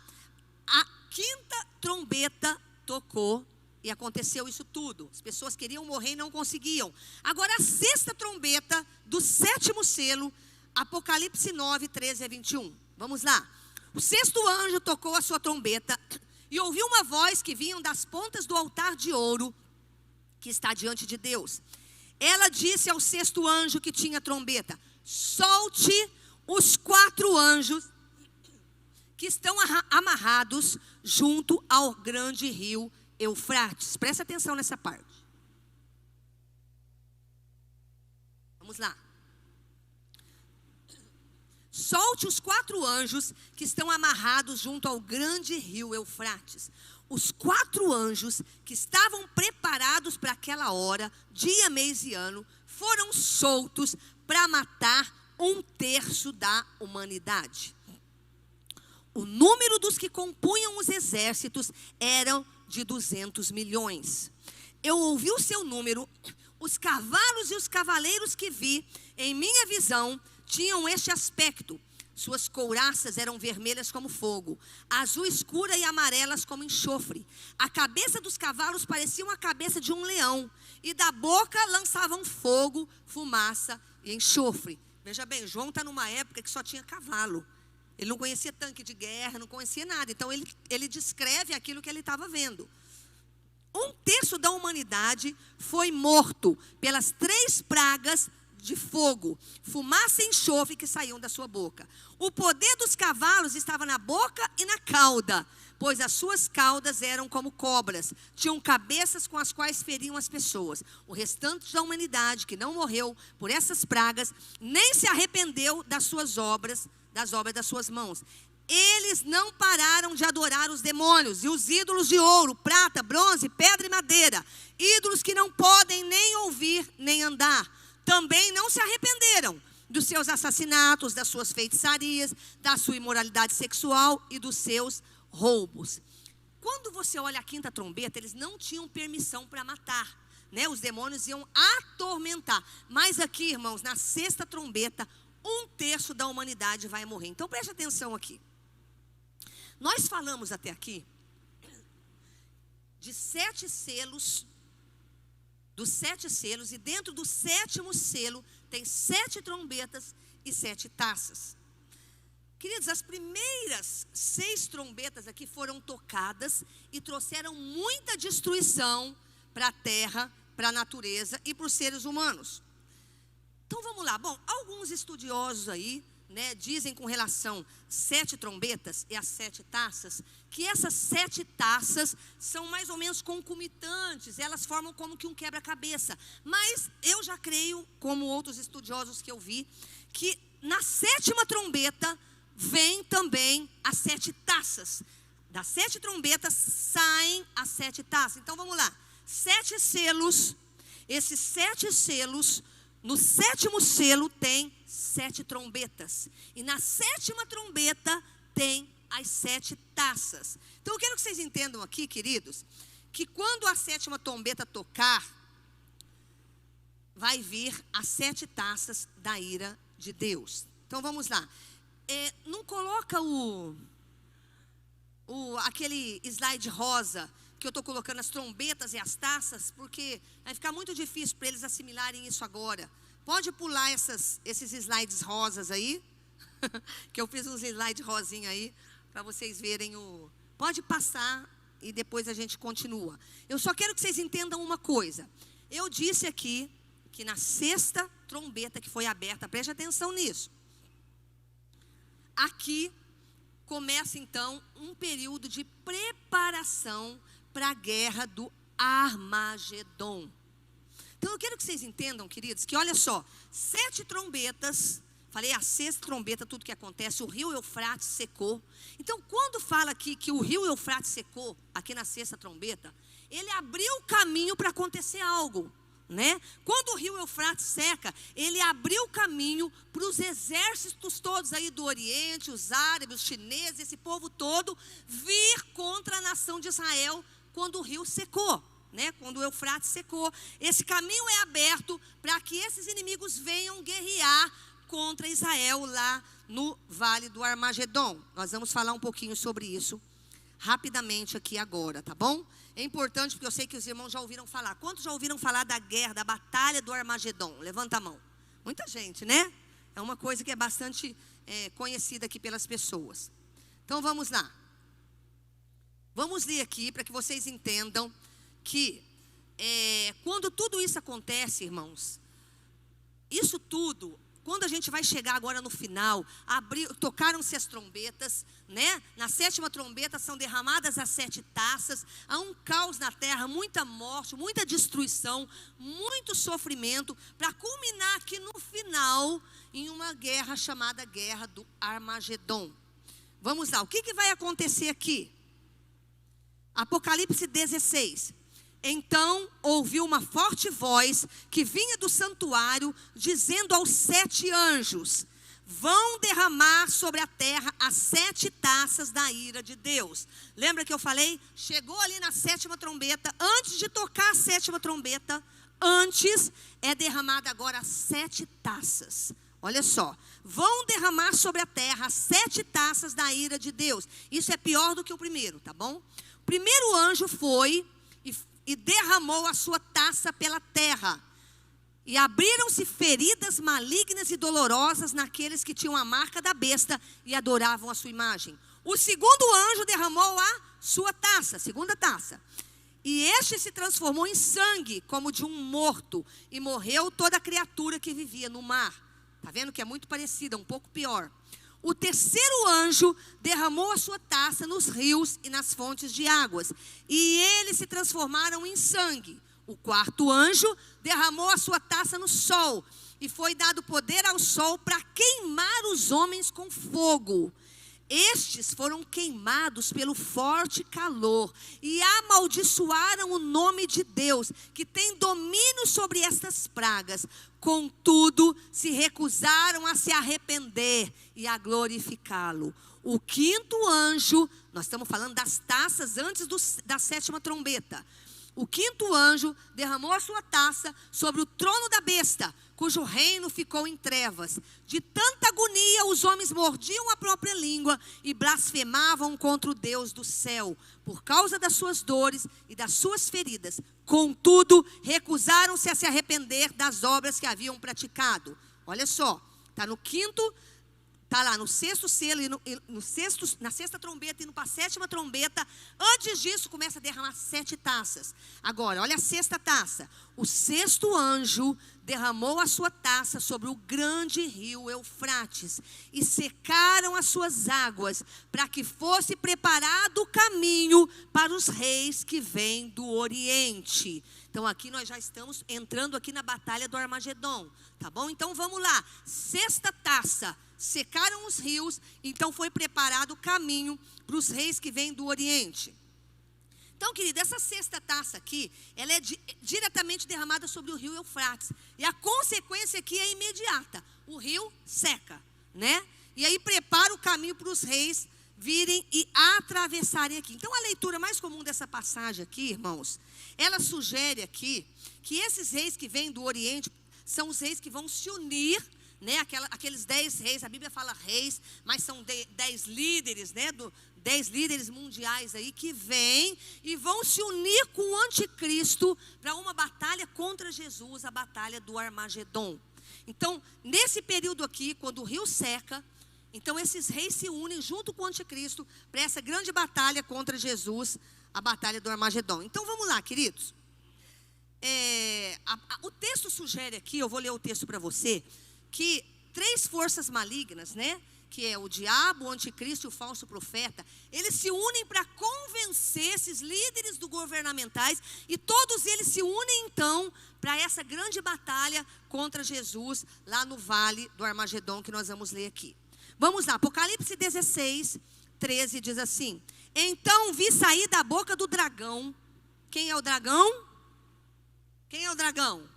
A 5ª trombeta tocou e aconteceu isso tudo. As pessoas queriam morrer e não conseguiam. Agora a 6ª trombeta do 7º selo, Apocalipse 9, 13 a 21. Vamos lá. O 6º anjo tocou a sua trombeta e ouviu uma voz que vinha das pontas do altar de ouro que está diante de Deus. Ela disse ao 6º anjo que tinha trombeta: solte os 4 anjos que estão amarrados junto ao grande rio Eufrates. Presta atenção nessa parte. Vamos lá. Solte os 4 anjos que estão amarrados junto ao grande rio Eufrates. Os 4 anjos que estavam preparados para aquela hora, dia, mês e ano, foram soltos para matar 1/3 da humanidade. O número dos que compunham os exércitos eram de 200 milhões. Eu ouvi o seu número, os cavalos e os cavaleiros que vi em minha visão tinham este aspecto. Suas couraças eram vermelhas como fogo, azul escura e amarelas como enxofre. A cabeça dos cavalos parecia uma cabeça de um leão, e da boca lançavam fogo, fumaça e enxofre. Veja bem, João está numa época que só tinha cavalo. Ele não conhecia tanque de guerra, não conhecia nada. Então ele descreve aquilo que ele estava vendo. 1/3 da humanidade foi morto pelas 3 pragas de fogo, fumaça e enxofre que saíam da sua boca. O poder dos cavalos estava na boca e na cauda, pois as suas caudas eram como cobras, tinham cabeças com as quais feriam as pessoas. O restante da humanidade que não morreu por essas pragas, nem se arrependeu das obras das suas mãos. Eles não pararam de adorar os demônios e os ídolos de ouro, prata, bronze, pedra e madeira, ídolos que não podem nem ouvir nem andar. Também não se arrependeram dos seus assassinatos, das suas feitiçarias, da sua imoralidade sexual e dos seus roubos. Quando você olha a quinta trombeta, eles não tinham permissão para matar, né? Os demônios iam atormentar. Mas aqui, irmãos, na sexta trombeta, 1/3 da humanidade vai morrer. Então preste atenção aqui. Nós falamos até aqui de 7 selos, dos 7 selos, e dentro do 7º selo tem 7 trombetas e 7 taças. Queridos, as primeiras 6 trombetas aqui foram tocadas e trouxeram muita destruição para a terra, para a natureza e para os seres humanos. Então vamos lá. Bom, alguns estudiosos aí, né, dizem com relação 7 trombetas e as 7 taças, que essas 7 taças são mais ou menos concomitantes, elas formam como que um quebra-cabeça. Mas eu já creio, como outros estudiosos que eu vi, que na 7ª trombeta vem também as 7 taças. Das 7 trombetas saem as 7 taças. Então vamos lá. 7 selos, esses 7 selos, no 7º selo tem 7 trombetas. E na 7ª trombeta tem as 7 taças. Então eu quero que vocês entendam aqui, queridos, que quando a 7ª trombeta tocar, vai vir as 7 taças da ira de Deus. Então vamos lá. Não coloca aquele slide rosa que eu estou colocando as trombetas e as taças, porque vai ficar muito difícil para eles assimilarem isso agora. Pode pular esses slides rosas aí, que eu fiz uns slides rosinha aí, para vocês verem Pode passar e depois a gente continua. Eu só quero que vocês entendam uma coisa. Eu disse aqui que na 6ª trombeta que foi aberta, preste atenção nisso. Aqui começa então um período de preparação para a guerra do Armagedon. Então eu quero que vocês entendam, queridos, que olha só, 7 trombetas, falei a 6ª trombeta, tudo que acontece, o rio Eufrates secou. Então quando fala aqui que o rio Eufrates secou, aqui na 6ª trombeta, ele abriu o caminho para acontecer algo, né? Quando o rio Eufrates seca, ele abriu o caminho para os exércitos todos aí do Oriente, os árabes, os chineses, esse povo todo, vir contra a nação de Israel quando o rio secou, né? Quando o Eufrates secou. Esse caminho é aberto para que esses inimigos venham guerrear contra Israel lá no Vale do Armagedon. Nós vamos falar um pouquinho sobre isso rapidamente aqui agora, tá bom? É importante porque eu sei que os irmãos já ouviram falar. Quantos já ouviram falar da guerra, da batalha do Armagedon? Levanta a mão. Muita gente, né? É uma coisa que é bastante conhecida aqui pelas pessoas. Então vamos lá. Vamos ler aqui para que vocês entendam que quando tudo isso acontece, irmãos, isso tudo, quando a gente vai chegar agora no final, tocaram-se as trombetas, né? Na 7ª trombeta são derramadas as 7 taças, há um caos na terra, muita morte, muita destruição, muito sofrimento, para culminar aqui no final, em uma guerra chamada Guerra do Armagedon. Vamos lá, o que vai acontecer aqui? Apocalipse 16. Então ouviu uma forte voz que vinha do santuário, dizendo aos 7 anjos: vão derramar sobre a terra as 7 taças da ira de Deus. Lembra que eu falei? Chegou ali na 7ª trombeta, antes de tocar a 7ª trombeta, antes é derramada agora as 7 taças. Olha só, vão derramar sobre a terra as 7 taças da ira de Deus. Isso é pior do que o primeiro, tá bom? O primeiro anjo foi e derramou a sua taça pela terra. E abriram-se feridas malignas e dolorosas naqueles que tinham a marca da besta e adoravam a sua imagem. O segundo anjo derramou a sua taça, segunda taça. E este se transformou em sangue, como de um morto, e morreu toda a criatura que vivia no mar. Está vendo que é muito parecida, um pouco pior. O terceiro anjo derramou a sua taça nos rios e nas fontes de águas, e eles se transformaram em sangue. O quarto anjo derramou a sua taça no sol, e foi dado poder ao sol para queimar os homens com fogo. Estes foram queimados pelo forte calor e amaldiçoaram o nome de Deus, que tem domínio sobre estas pragas. Contudo, se recusaram a se arrepender e a glorificá-lo. O quinto anjo, nós estamos falando das taças antes da sétima trombeta. O quinto anjo derramou a sua taça sobre o trono da besta, cujo reino ficou em trevas. De tanta agonia, os homens mordiam a própria língua e blasfemavam contra o Deus do céu, por causa das suas dores e das suas feridas. Contudo, recusaram-se a se arrepender das obras que haviam praticado. Olha só, está no quinto, está lá no sexto selo, na sexta trombeta, indo para a sétima trombeta. Antes disso, começa a derramar 7 taças. Agora, olha a sexta taça. O sexto anjo derramou a sua taça sobre o grande rio Eufrates, e secaram as suas águas, para que fosse preparado o caminho para os reis que vêm do Oriente. Então aqui nós já estamos entrando aqui na batalha do Armagedon, tá bom? Então vamos lá, sexta taça. Secaram os rios, então foi preparado o caminho para os reis que vêm do Oriente. Então, querido, essa sexta taça aqui, ela é diretamente derramada sobre o rio Eufrates. E a consequência aqui é imediata. O rio seca, né? E aí prepara o caminho para os reis virem e atravessarem aqui. Então, a leitura mais comum dessa passagem aqui, irmãos, ela sugere aqui que esses reis que vêm do Oriente são os reis que vão se unir, né? Aqueles 10 reis, a Bíblia fala reis, mas são 10 líderes, né? 10 líderes mundiais aí que vêm e vão se unir com o anticristo para uma batalha contra Jesus, a batalha do Armagedon. Então, nesse período aqui, quando o rio seca, então esses reis se unem junto com o anticristo para essa grande batalha contra Jesus, a batalha do Armagedon. Então vamos lá, queridos. O texto sugere aqui, eu vou ler o texto para você, que 3 forças malignas, né? Que é o diabo, o anticristo e o falso profeta, eles se unem para convencer esses líderes governamentais, e todos eles se unem então para essa grande batalha contra Jesus, lá no vale do Armagedon, que nós vamos ler aqui. Vamos lá, Apocalipse 16, 13 diz assim: então vi sair da boca do dragão. Quem é o dragão? Quem é o dragão?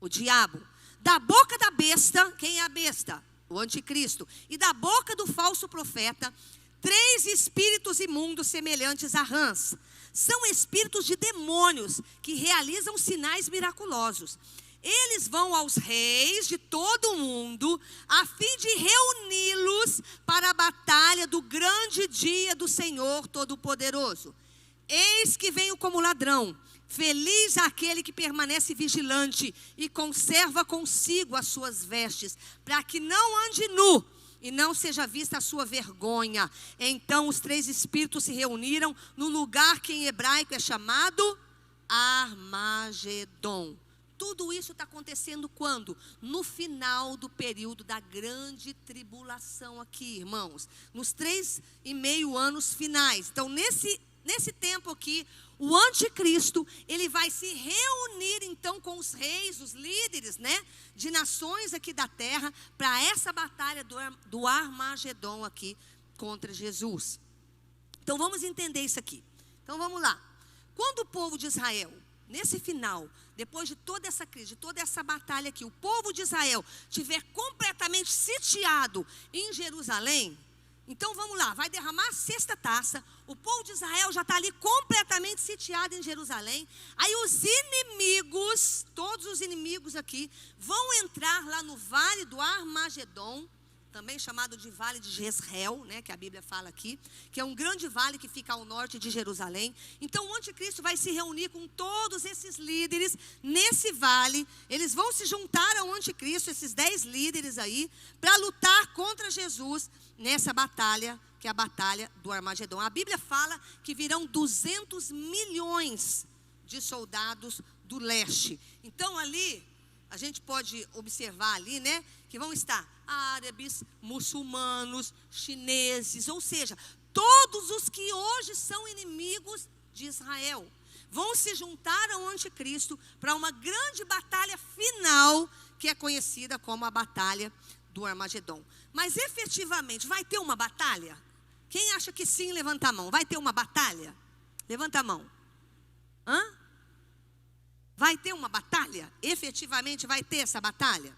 O diabo. Da boca da besta, quem é a besta? O anticristo. E da boca do falso profeta, 3 espíritos imundos semelhantes a rãs. São espíritos de demônios que realizam sinais miraculosos. Eles vão aos reis de todo o mundo, a fim de reuni-los para a batalha do grande dia do Senhor Todo-Poderoso. Eis que venho como ladrão. Feliz aquele que permanece vigilante e conserva consigo as suas vestes, para que não ande nu e não seja vista a sua vergonha. Então os 3 espíritos se reuniram no lugar que em hebraico é chamado Armagedon. Tudo isso está acontecendo quando? No final do período da grande tribulação aqui, irmãos. Nos 3,5 anos finais. Então nesse tempo aqui, o anticristo, ele vai se reunir então com os reis, os líderes, né, de nações aqui da terra, para essa batalha do Armagedon aqui contra Jesus. Então vamos entender isso aqui. Então vamos lá. Quando o povo de Israel, nesse final, depois de toda essa crise, de toda essa batalha aqui, o povo de Israel tiver completamente sitiado em Jerusalém, então vamos lá, vai derramar a sexta taça. O povo de Israel já está ali completamente sitiado em Jerusalém. Aí os inimigos, todos os inimigos aqui, vão entrar lá no vale do Armagedon, também chamado de vale de Jezreel, né, que a Bíblia fala aqui, que é um grande vale que fica ao norte de Jerusalém. Então o anticristo vai se reunir com todos esses líderes nesse vale. Eles vão se juntar ao anticristo, esses 10 líderes aí, para lutar contra Jesus nessa batalha, que é a batalha do Armagedon. A Bíblia fala que virão 200 milhões de soldados do leste. Então ali, a gente pode observar ali, né, que que vão estar árabes, muçulmanos, chineses, ou seja, todos os que hoje são inimigos de Israel vão se juntar ao anticristo para uma grande batalha final, que é conhecida como a batalha do Armagedon. Mas efetivamente vai ter uma batalha? Quem acha que sim, levanta a mão. Vai ter uma batalha? Levanta a mão. Vai ter uma batalha? Efetivamente vai ter essa batalha?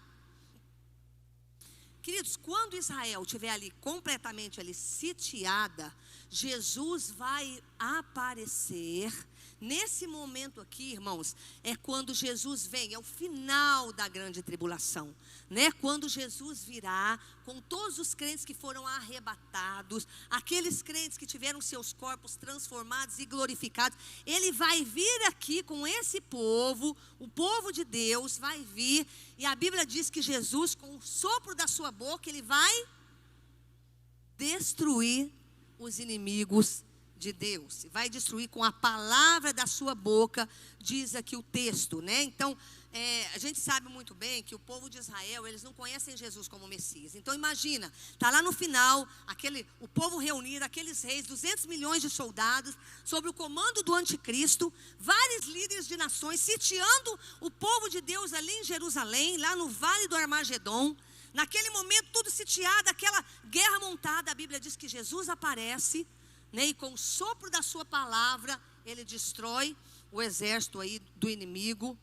Queridos, quando Israel estiver ali completamente ali sitiada, Jesus vai aparecer. Nesse momento aqui, irmãos, é quando Jesus vem, é o final da grande tribulação, né? Quando Jesus virá com todos os crentes que foram arrebatados, aqueles crentes que tiveram seus corpos transformados e glorificados, ele vai vir aqui com esse povo, o povo de Deus vai vir, e a Bíblia diz que Jesus, com o sopro da sua boca, ele vai destruir os inimigos de Deus, vai destruir com a palavra da sua boca, diz aqui o texto, né? Então, a gente sabe muito bem que o povo de Israel, eles não conhecem Jesus como Messias. Então imagina, está lá no final, o povo reunido, aqueles reis, 200 milhões de soldados, sob o comando do anticristo, vários líderes de nações, sitiando o povo de Deus ali em Jerusalém, lá no vale do Armagedon. Naquele momento, tudo sitiado, aquela guerra montada, a Bíblia diz que Jesus aparece, né, e com o sopro da sua palavra, ele destrói o exército aí do inimigo.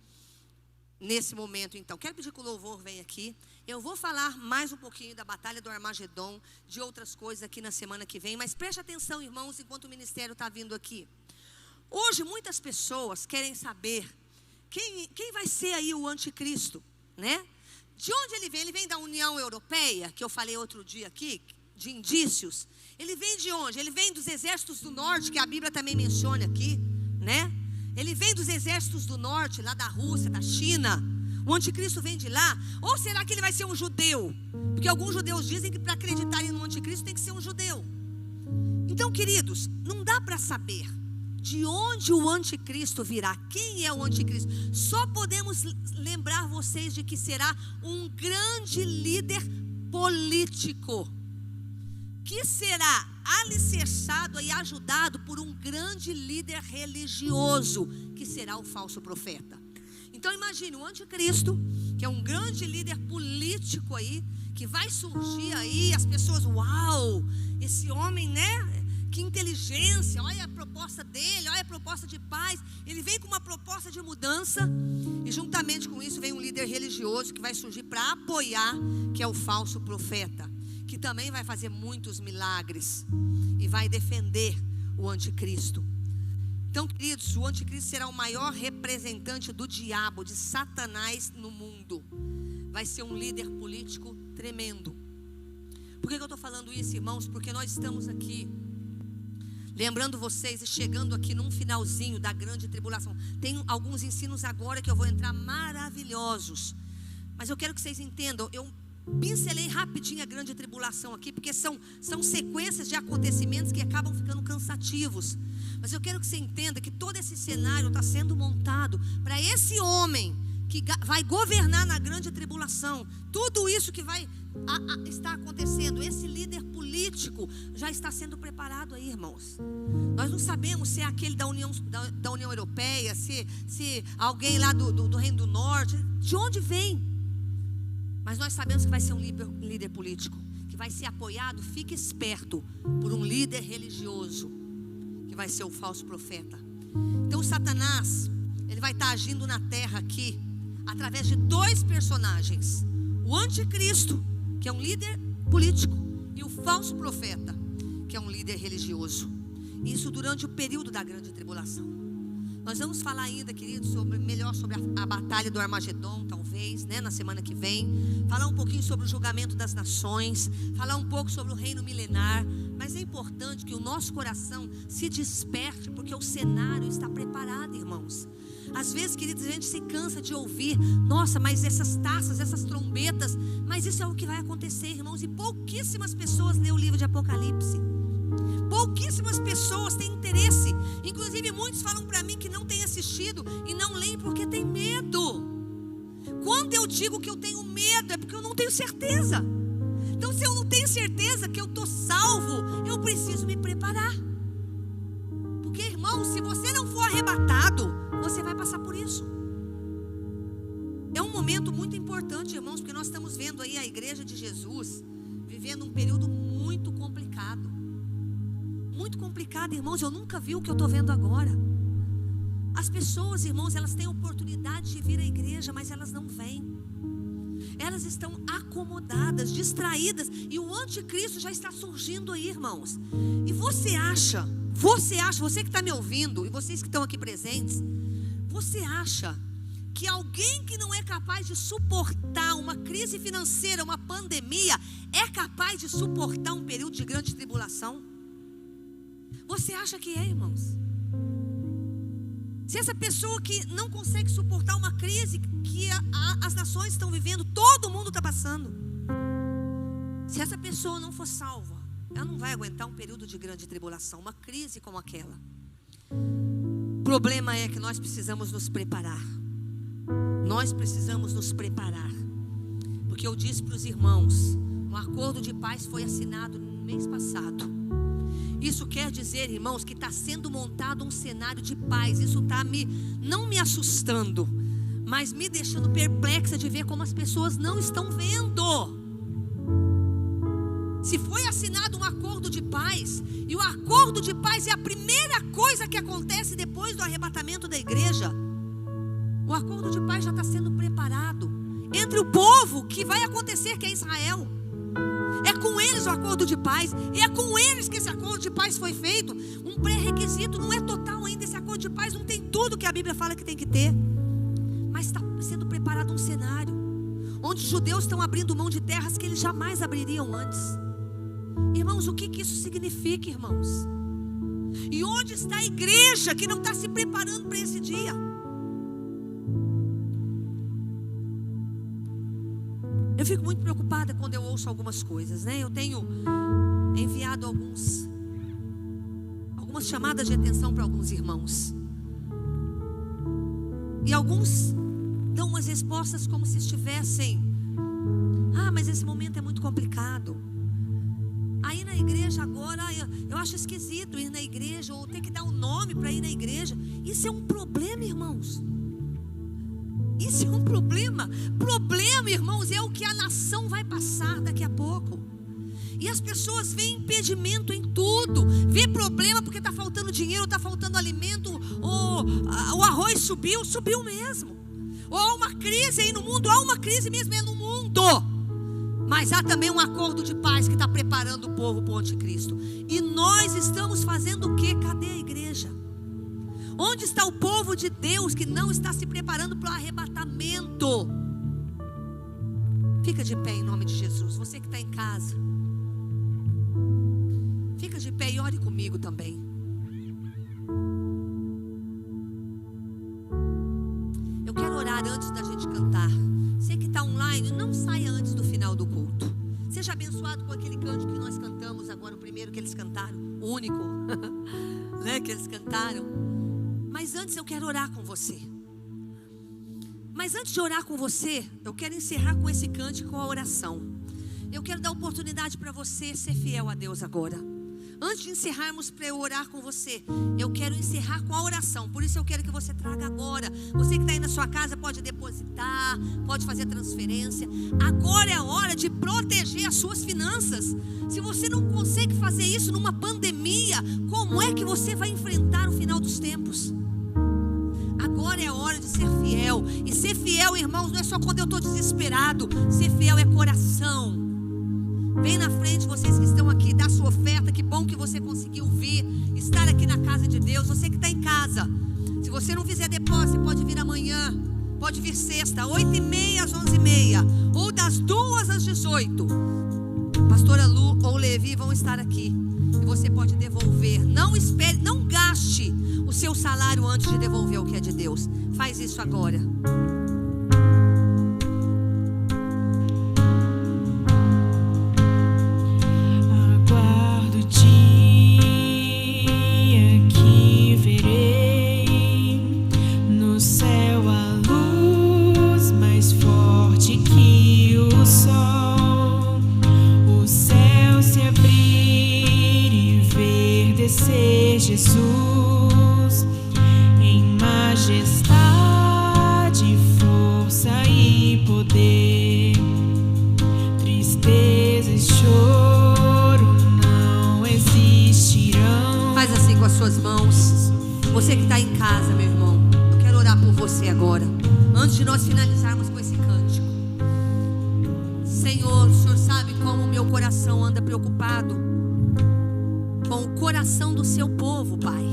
Nesse momento, então, quero pedir que o louvor venha aqui. Eu vou falar mais um pouquinho da batalha do Armagedon, de outras coisas aqui na semana que vem, mas preste atenção, irmãos, enquanto o ministério está vindo aqui. Hoje muitas pessoas querem saber quem vai ser aí o anticristo, né? De onde ele vem? Ele vem da União Europeia, que eu falei outro dia aqui, de indícios. Ele vem de onde? Ele vem dos exércitos do norte, que a Bíblia também menciona aqui, né? Ele vem dos exércitos do norte, lá da Rússia, da China. O anticristo vem de lá. Ou será que ele vai ser um judeu? Porque alguns judeus dizem que para acreditarem no anticristo tem que ser um judeu. Então, queridos, não dá para saber de onde o anticristo virá. Quem é o anticristo? Só podemos lembrar vocês de que será um grande líder político, que será alicerçado e ajudado por um grande líder religioso, que será o falso profeta. Então imagine o anticristo, que é um grande líder político aí, que vai surgir aí, as pessoas, uau, esse homem, né? Que inteligência, olha a proposta dele, olha a proposta de paz. Ele vem com uma proposta de mudança, e juntamente com isso vem um líder religioso que vai surgir para apoiar, que é o falso profeta, que também vai fazer muitos milagres e vai defender o anticristo. Então, queridos, o anticristo será o maior representante do diabo, de Satanás no mundo. Vai ser um líder político tremendo. Por que eu estou falando isso, irmãos? Porque nós estamos aqui lembrando vocês e chegando aqui num finalzinho da grande tribulação. Tem alguns ensinos agora que eu vou entrar maravilhosos, mas eu quero que vocês entendam. Eu pincelei rapidinho a grande tribulação aqui, porque são sequências de acontecimentos que acabam ficando cansativos. Mas eu quero que você entenda que todo esse cenário está sendo montado para esse homem que vai governar na grande tribulação. Tudo isso que vai estar acontecendo, esse líder político já está sendo preparado aí, irmãos. Nós não sabemos se é aquele da União Europeia, se alguém lá do Reino do Norte, de onde vem. Mas nós sabemos que vai ser um líder político, que vai ser apoiado, fique esperto, por um líder religioso, que vai ser o falso profeta. Então Satanás, ele vai estar agindo na terra aqui, através de dois personagens: o anticristo, que é um líder político, e o falso profeta, que é um líder religioso. Isso durante o período da grande tribulação. Nós vamos falar ainda, queridos, melhor sobre a batalha do Armagedon, talvez, né, na semana que vem. Falar um pouquinho sobre o julgamento das nações, falar um pouco sobre o reino milenar. Mas é importante que o nosso coração se desperte, porque o cenário está preparado, irmãos. Às vezes, queridos, a gente se cansa de ouvir: nossa, mas essas taças, essas trombetas. Mas isso é o que vai acontecer, irmãos. E pouquíssimas pessoas lêem o livro de Apocalipse. Pouquíssimas pessoas têm interesse. Inclusive muitos falam para mim que não têm assistido e não leem porque tem medo. Quando eu digo que eu tenho medo, é porque eu não tenho certeza. Então, se eu não tenho certeza que eu estou salvo, eu preciso me preparar. Porque, irmão, se você não for arrebatado, você vai passar por isso. É um momento muito importante, irmãos, porque nós estamos vendo aí a igreja de Jesus vivendo um período muito complicado. Muito complicado, irmãos. Eu nunca vi o que eu estou vendo agora. As pessoas, irmãos, elas têm a oportunidade de vir à igreja, mas elas não vêm. Elas estão acomodadas, distraídas, e o anticristo já está surgindo aí, irmãos. E você acha, você que está me ouvindo, e vocês que estão aqui presentes, você acha que alguém que não é capaz de suportar uma crise financeira, uma pandemia, é capaz de suportar um período de grande tribulação? Você acha que é, irmãos? Se essa pessoa que não consegue suportar uma crise que as nações estão vivendo, todo mundo está passando, se essa pessoa não for salva, ela não vai aguentar um período de grande tribulação, uma crise como aquela. O problema é que nós precisamos nos preparar. Nós precisamos nos preparar. Porque eu disse para os irmãos, um acordo de paz foi assinado no mês passado. Isso quer dizer, irmãos, que está sendo montado um cenário de paz. Isso está não me assustando, mas me deixando perplexa de ver como as pessoas não estão vendo. Se foi assinado um acordo de paz, e o acordo de paz é a primeira coisa que acontece depois do arrebatamento da igreja, o acordo de paz já está sendo preparado entre o povo que vai acontecer, que é Israel. É com eles o acordo de paz, e é com eles que esse acordo de paz foi feito. Um pré-requisito, não é total ainda, esse acordo de paz não tem tudo que a Bíblia fala que tem que ter, mas está sendo preparado um cenário onde os judeus estão abrindo mão de terras que eles jamais abririam antes. Irmãos, o que isso significa, irmãos? E onde está a igreja que não está se preparando para esse dia? Eu fico muito preocupada quando eu ouço algumas coisas, né? Eu tenho enviado algumas chamadas de atenção para alguns irmãos. E alguns dão umas respostas como se estivessem: mas esse momento é muito complicado. Aí na igreja agora, eu acho esquisito ir na igreja, ou ter que dar um nome para ir na igreja. Isso é um problema, irmãos. Isso é um problema. Problema, irmãos, é o que a nação vai passar daqui a pouco. E as pessoas veem impedimento em tudo. Vê problema porque está faltando dinheiro, está faltando alimento, ou o arroz subiu mesmo. Ou há uma crise aí no mundo, há uma crise mesmo no mundo. Mas há também um acordo de paz que está preparando o povo para o anticristo. E nós estamos fazendo o quê? Cadê a igreja? Onde está o povo de Deus que não está se preparando para o arrebatamento? Fica de pé em nome de Jesus. Você que está em casa, fica de pé e ore comigo também. Eu quero orar antes da gente cantar. Você que está online, não saia antes do final do culto. Seja abençoado com aquele cântico que nós cantamos agora, o primeiro que eles cantaram, o único né, que eles cantaram. Mas antes eu quero orar com você. Mas antes de orar com você, eu quero encerrar com esse cântico, com a oração. Eu quero dar oportunidade para você ser fiel a Deus agora. Antes de encerrarmos para eu orar com você, eu quero encerrar com a oração. Por isso eu quero que você traga agora. Você que está aí na sua casa pode depositar, pode fazer transferência. Agora é a hora de proteger as suas finanças. Se você não consegue fazer isso numa pandemia, como é que você vai enfrentar o final dos tempos? Agora é a hora de ser fiel. E ser fiel, irmãos, não é só quando eu estou desesperado. Ser fiel é coração. Vem na frente, vocês que estão aqui, dá sua oferta. Que bom que você conseguiu vir, estar aqui na casa de Deus. Você que está em casa, se você não fizer depósito, pode vir amanhã, pode vir sexta, 8h30 às 11h30, ou das 2 às 18. Pastora Lu ou Levi vão estar aqui, e você pode devolver. Não espere, não gaste o seu salário antes de devolver o que é de Deus. Faz isso agora. No céu a luz mais forte. poder, tristeza e choro não existirão. Faz assim com as suas mãos. Você que está em casa, meu irmão, eu quero orar por você agora, antes de nós finalizarmos com esse cântico. Senhor, o Senhor sabe como o meu coração anda preocupado com o coração do seu povo, Pai.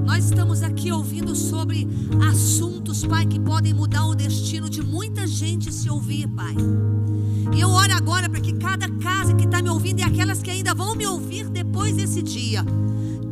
Nós estamos aqui ouvindo sobre assuntos, Pai, que podem mudar o destino de muita gente se ouvir, Pai. E eu oro agora para que cada casa que está me ouvindo e aquelas que ainda vão me ouvir depois desse dia,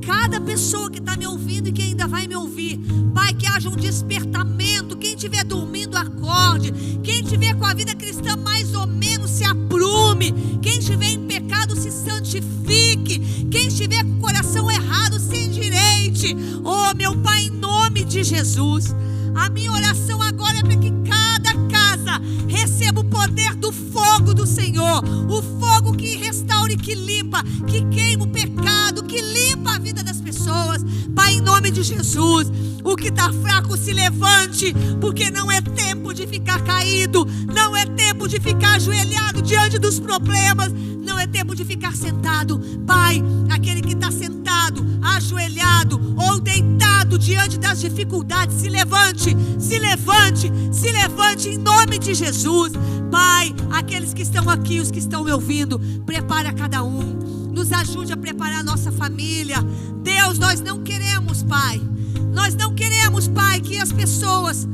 cada pessoa que está me ouvindo e que ainda vai me ouvir, Pai, que haja um despertamento. Quem estiver dormindo, acorde. Quem estiver com a vida cristã mais ou menos, se aprume. Quem estiver em pecado, se santifique. Quem estiver com o coração errado, se endireite. Oh, meu Pai, em nome de Jesus, a minha oração agora é para que cada casa receba o poder do fogo do Senhor. O fogo que restaura e que limpa, que queima o pecado, que limpa a vida das pessoas. Pai, em nome de Jesus, o que está fraco se levante, porque não é tempo de ficar caído, não é tempo de ficar ajoelhado diante dos problemas, não é tempo de ficar sentado. Pai, aquele que está sentado, ajoelhado ou deitado diante das dificuldades, se levante, se levante, se levante em nome de Jesus. Pai, aqueles que estão aqui, os que estão me ouvindo, prepara cada um, nos ajude a preparar a nossa família. Deus, nós não queremos, Pai, nós não queremos, Pai, que as pessoas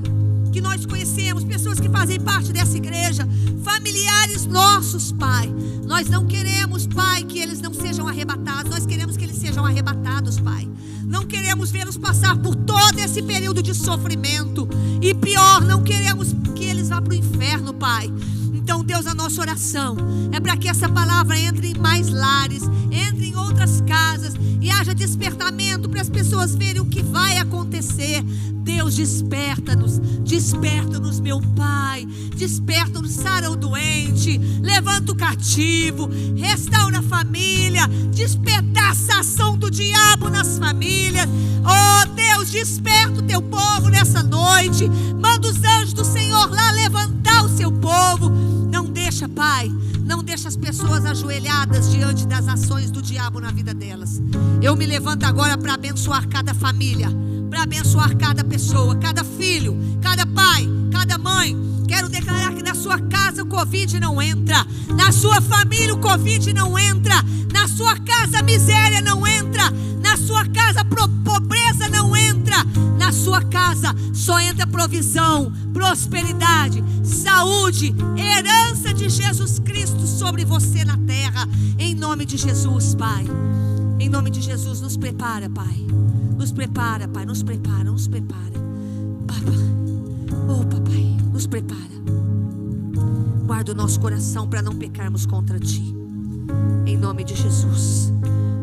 que nós conhecemos, pessoas que fazem parte dessa igreja, familiares nossos, Pai, nós não queremos, Pai, que eles não sejam arrebatados. Nós queremos que eles sejam arrebatados, Pai. Não queremos vê-los passar por todo esse período de sofrimento, e pior, não queremos que eles vá para o inferno, Pai. Então, Deus, a nossa oração é para que essa palavra entre em mais lares, entre em outras casas e haja despertamento para as pessoas verem o que vai acontecer. Deus, desperta-nos, desperta-nos, meu Pai, desperta-nos, sara o doente, levanta o cativo, restaura a família, despedaça a ação do diabo nas famílias. Oh Deus, desperta o teu povo nessa noite, manda os anjos do Senhor lá levantar o seu povo. Não deixa, Pai, não deixa as pessoas ajoelhadas diante das ações do diabo na vida delas. Eu me levanto agora para abençoar cada família, para abençoar cada pessoa, cada filho, cada pai, cada mãe. Quero declarar que na sua casa o Covid não entra, na sua família o Covid não entra, na sua casa a miséria não entra, na sua casa a pobreza não entra, na sua casa só entra provisão, prosperidade, saúde, herança de Jesus Cristo sobre você na terra, em nome de Jesus, Pai. Em nome de Jesus, nos prepara, Pai. Nos prepara, Pai, nos prepara, nos prepara. Papai, oh Papai, nos prepara. Guarda o nosso coração para não pecarmos contra Ti. Em nome de Jesus.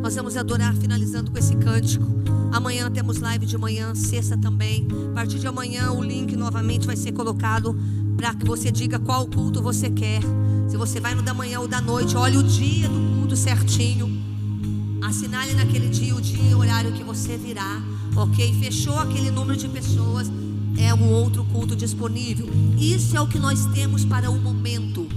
Nós vamos adorar finalizando com esse cântico. Amanhã temos live de manhã, sexta também. A partir de amanhã o link novamente vai ser colocado para que você diga qual culto você quer. Se você vai no da manhã ou da noite, olhe o dia do culto certinho. Assinale naquele dia o dia e o horário que você virá, ok? Fechou aquele número de pessoas, é um outro culto disponível. Isso é o que nós temos para o momento.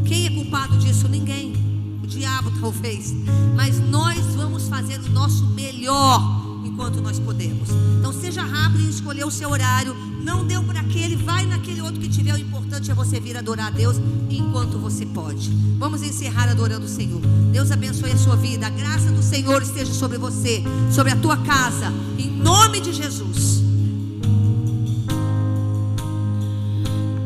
Quem é culpado disso? Ninguém. O diabo talvez. Mas nós vamos fazer o nosso melhor enquanto nós podemos. Então seja rápido em escolher o seu horário. Não deu por aquele, vai naquele outro que tiver. O importante é você vir adorar a Deus enquanto você pode. Vamos encerrar adorando o Senhor. Deus abençoe a sua vida. A graça do Senhor esteja sobre você, sobre a tua casa, em nome de Jesus.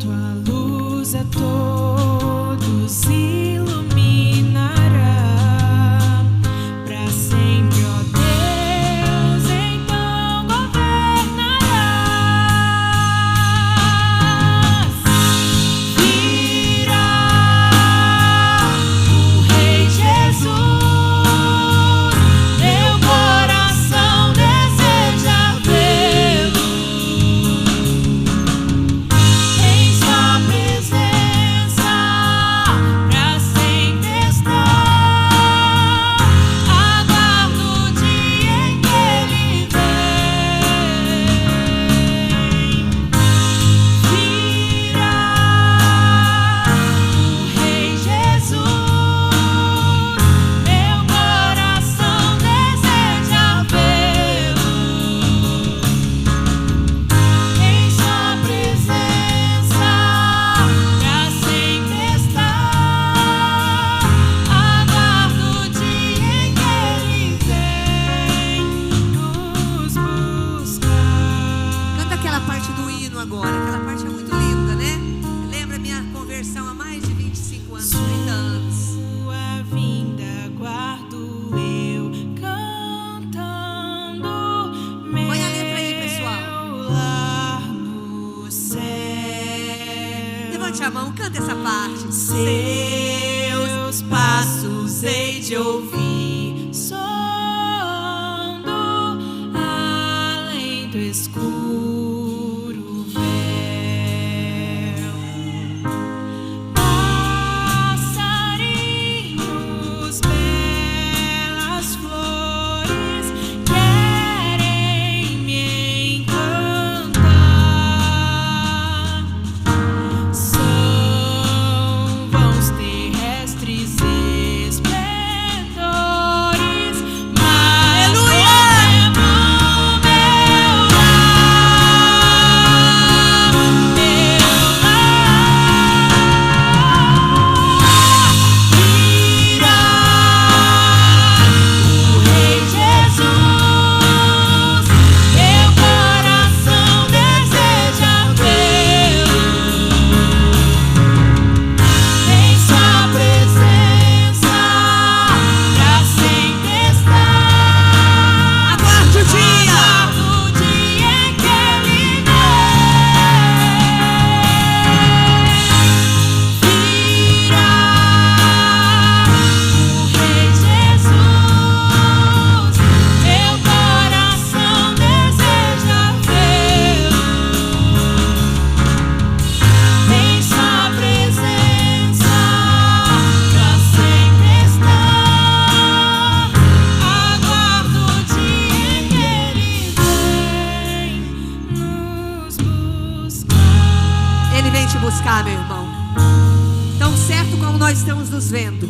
Tua luz a todos iluminará para sempre, ó Deus, então governarás. Virá o Rei Jesus, meu coração deseja vê-lo. Em sua presença, pra aquela parte do hino agora. Aquela parte é muito linda, né? Lembra minha conversão há mais de 25 anos, 30 anos. Sua vinda aguardo eu cantando. Põe a letra aí, pessoal. Meu lar no céu. Levante a mão, canta essa parte. Seus passos hei de ouvir soando além do escuro véu. Passarinhos, belas flores querem me encantar. São vãos terrestres esplendores, mas contemplando meu virá o Rei Jesus, meu coração deseja vê-lo. Em sua presença pra sempre estar. Aguarde o dia. Aguardo o dia em que Ele vem. Virá o Rei Jesus, meu coração deseja vê-lo. Em sua presença pra sempre estar. Aguardo o dia em que Ele vem nos buscar. Ele vem te buscar, meu irmão. Tão certo como nós estamos nos vendo,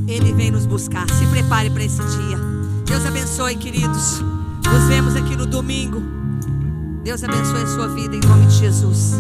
Ele vem nos buscar. Se prepare para esse dia. Deus abençoe, queridos. Nos vemos aqui no domingo. Deus abençoe a sua vida em nome de Jesus.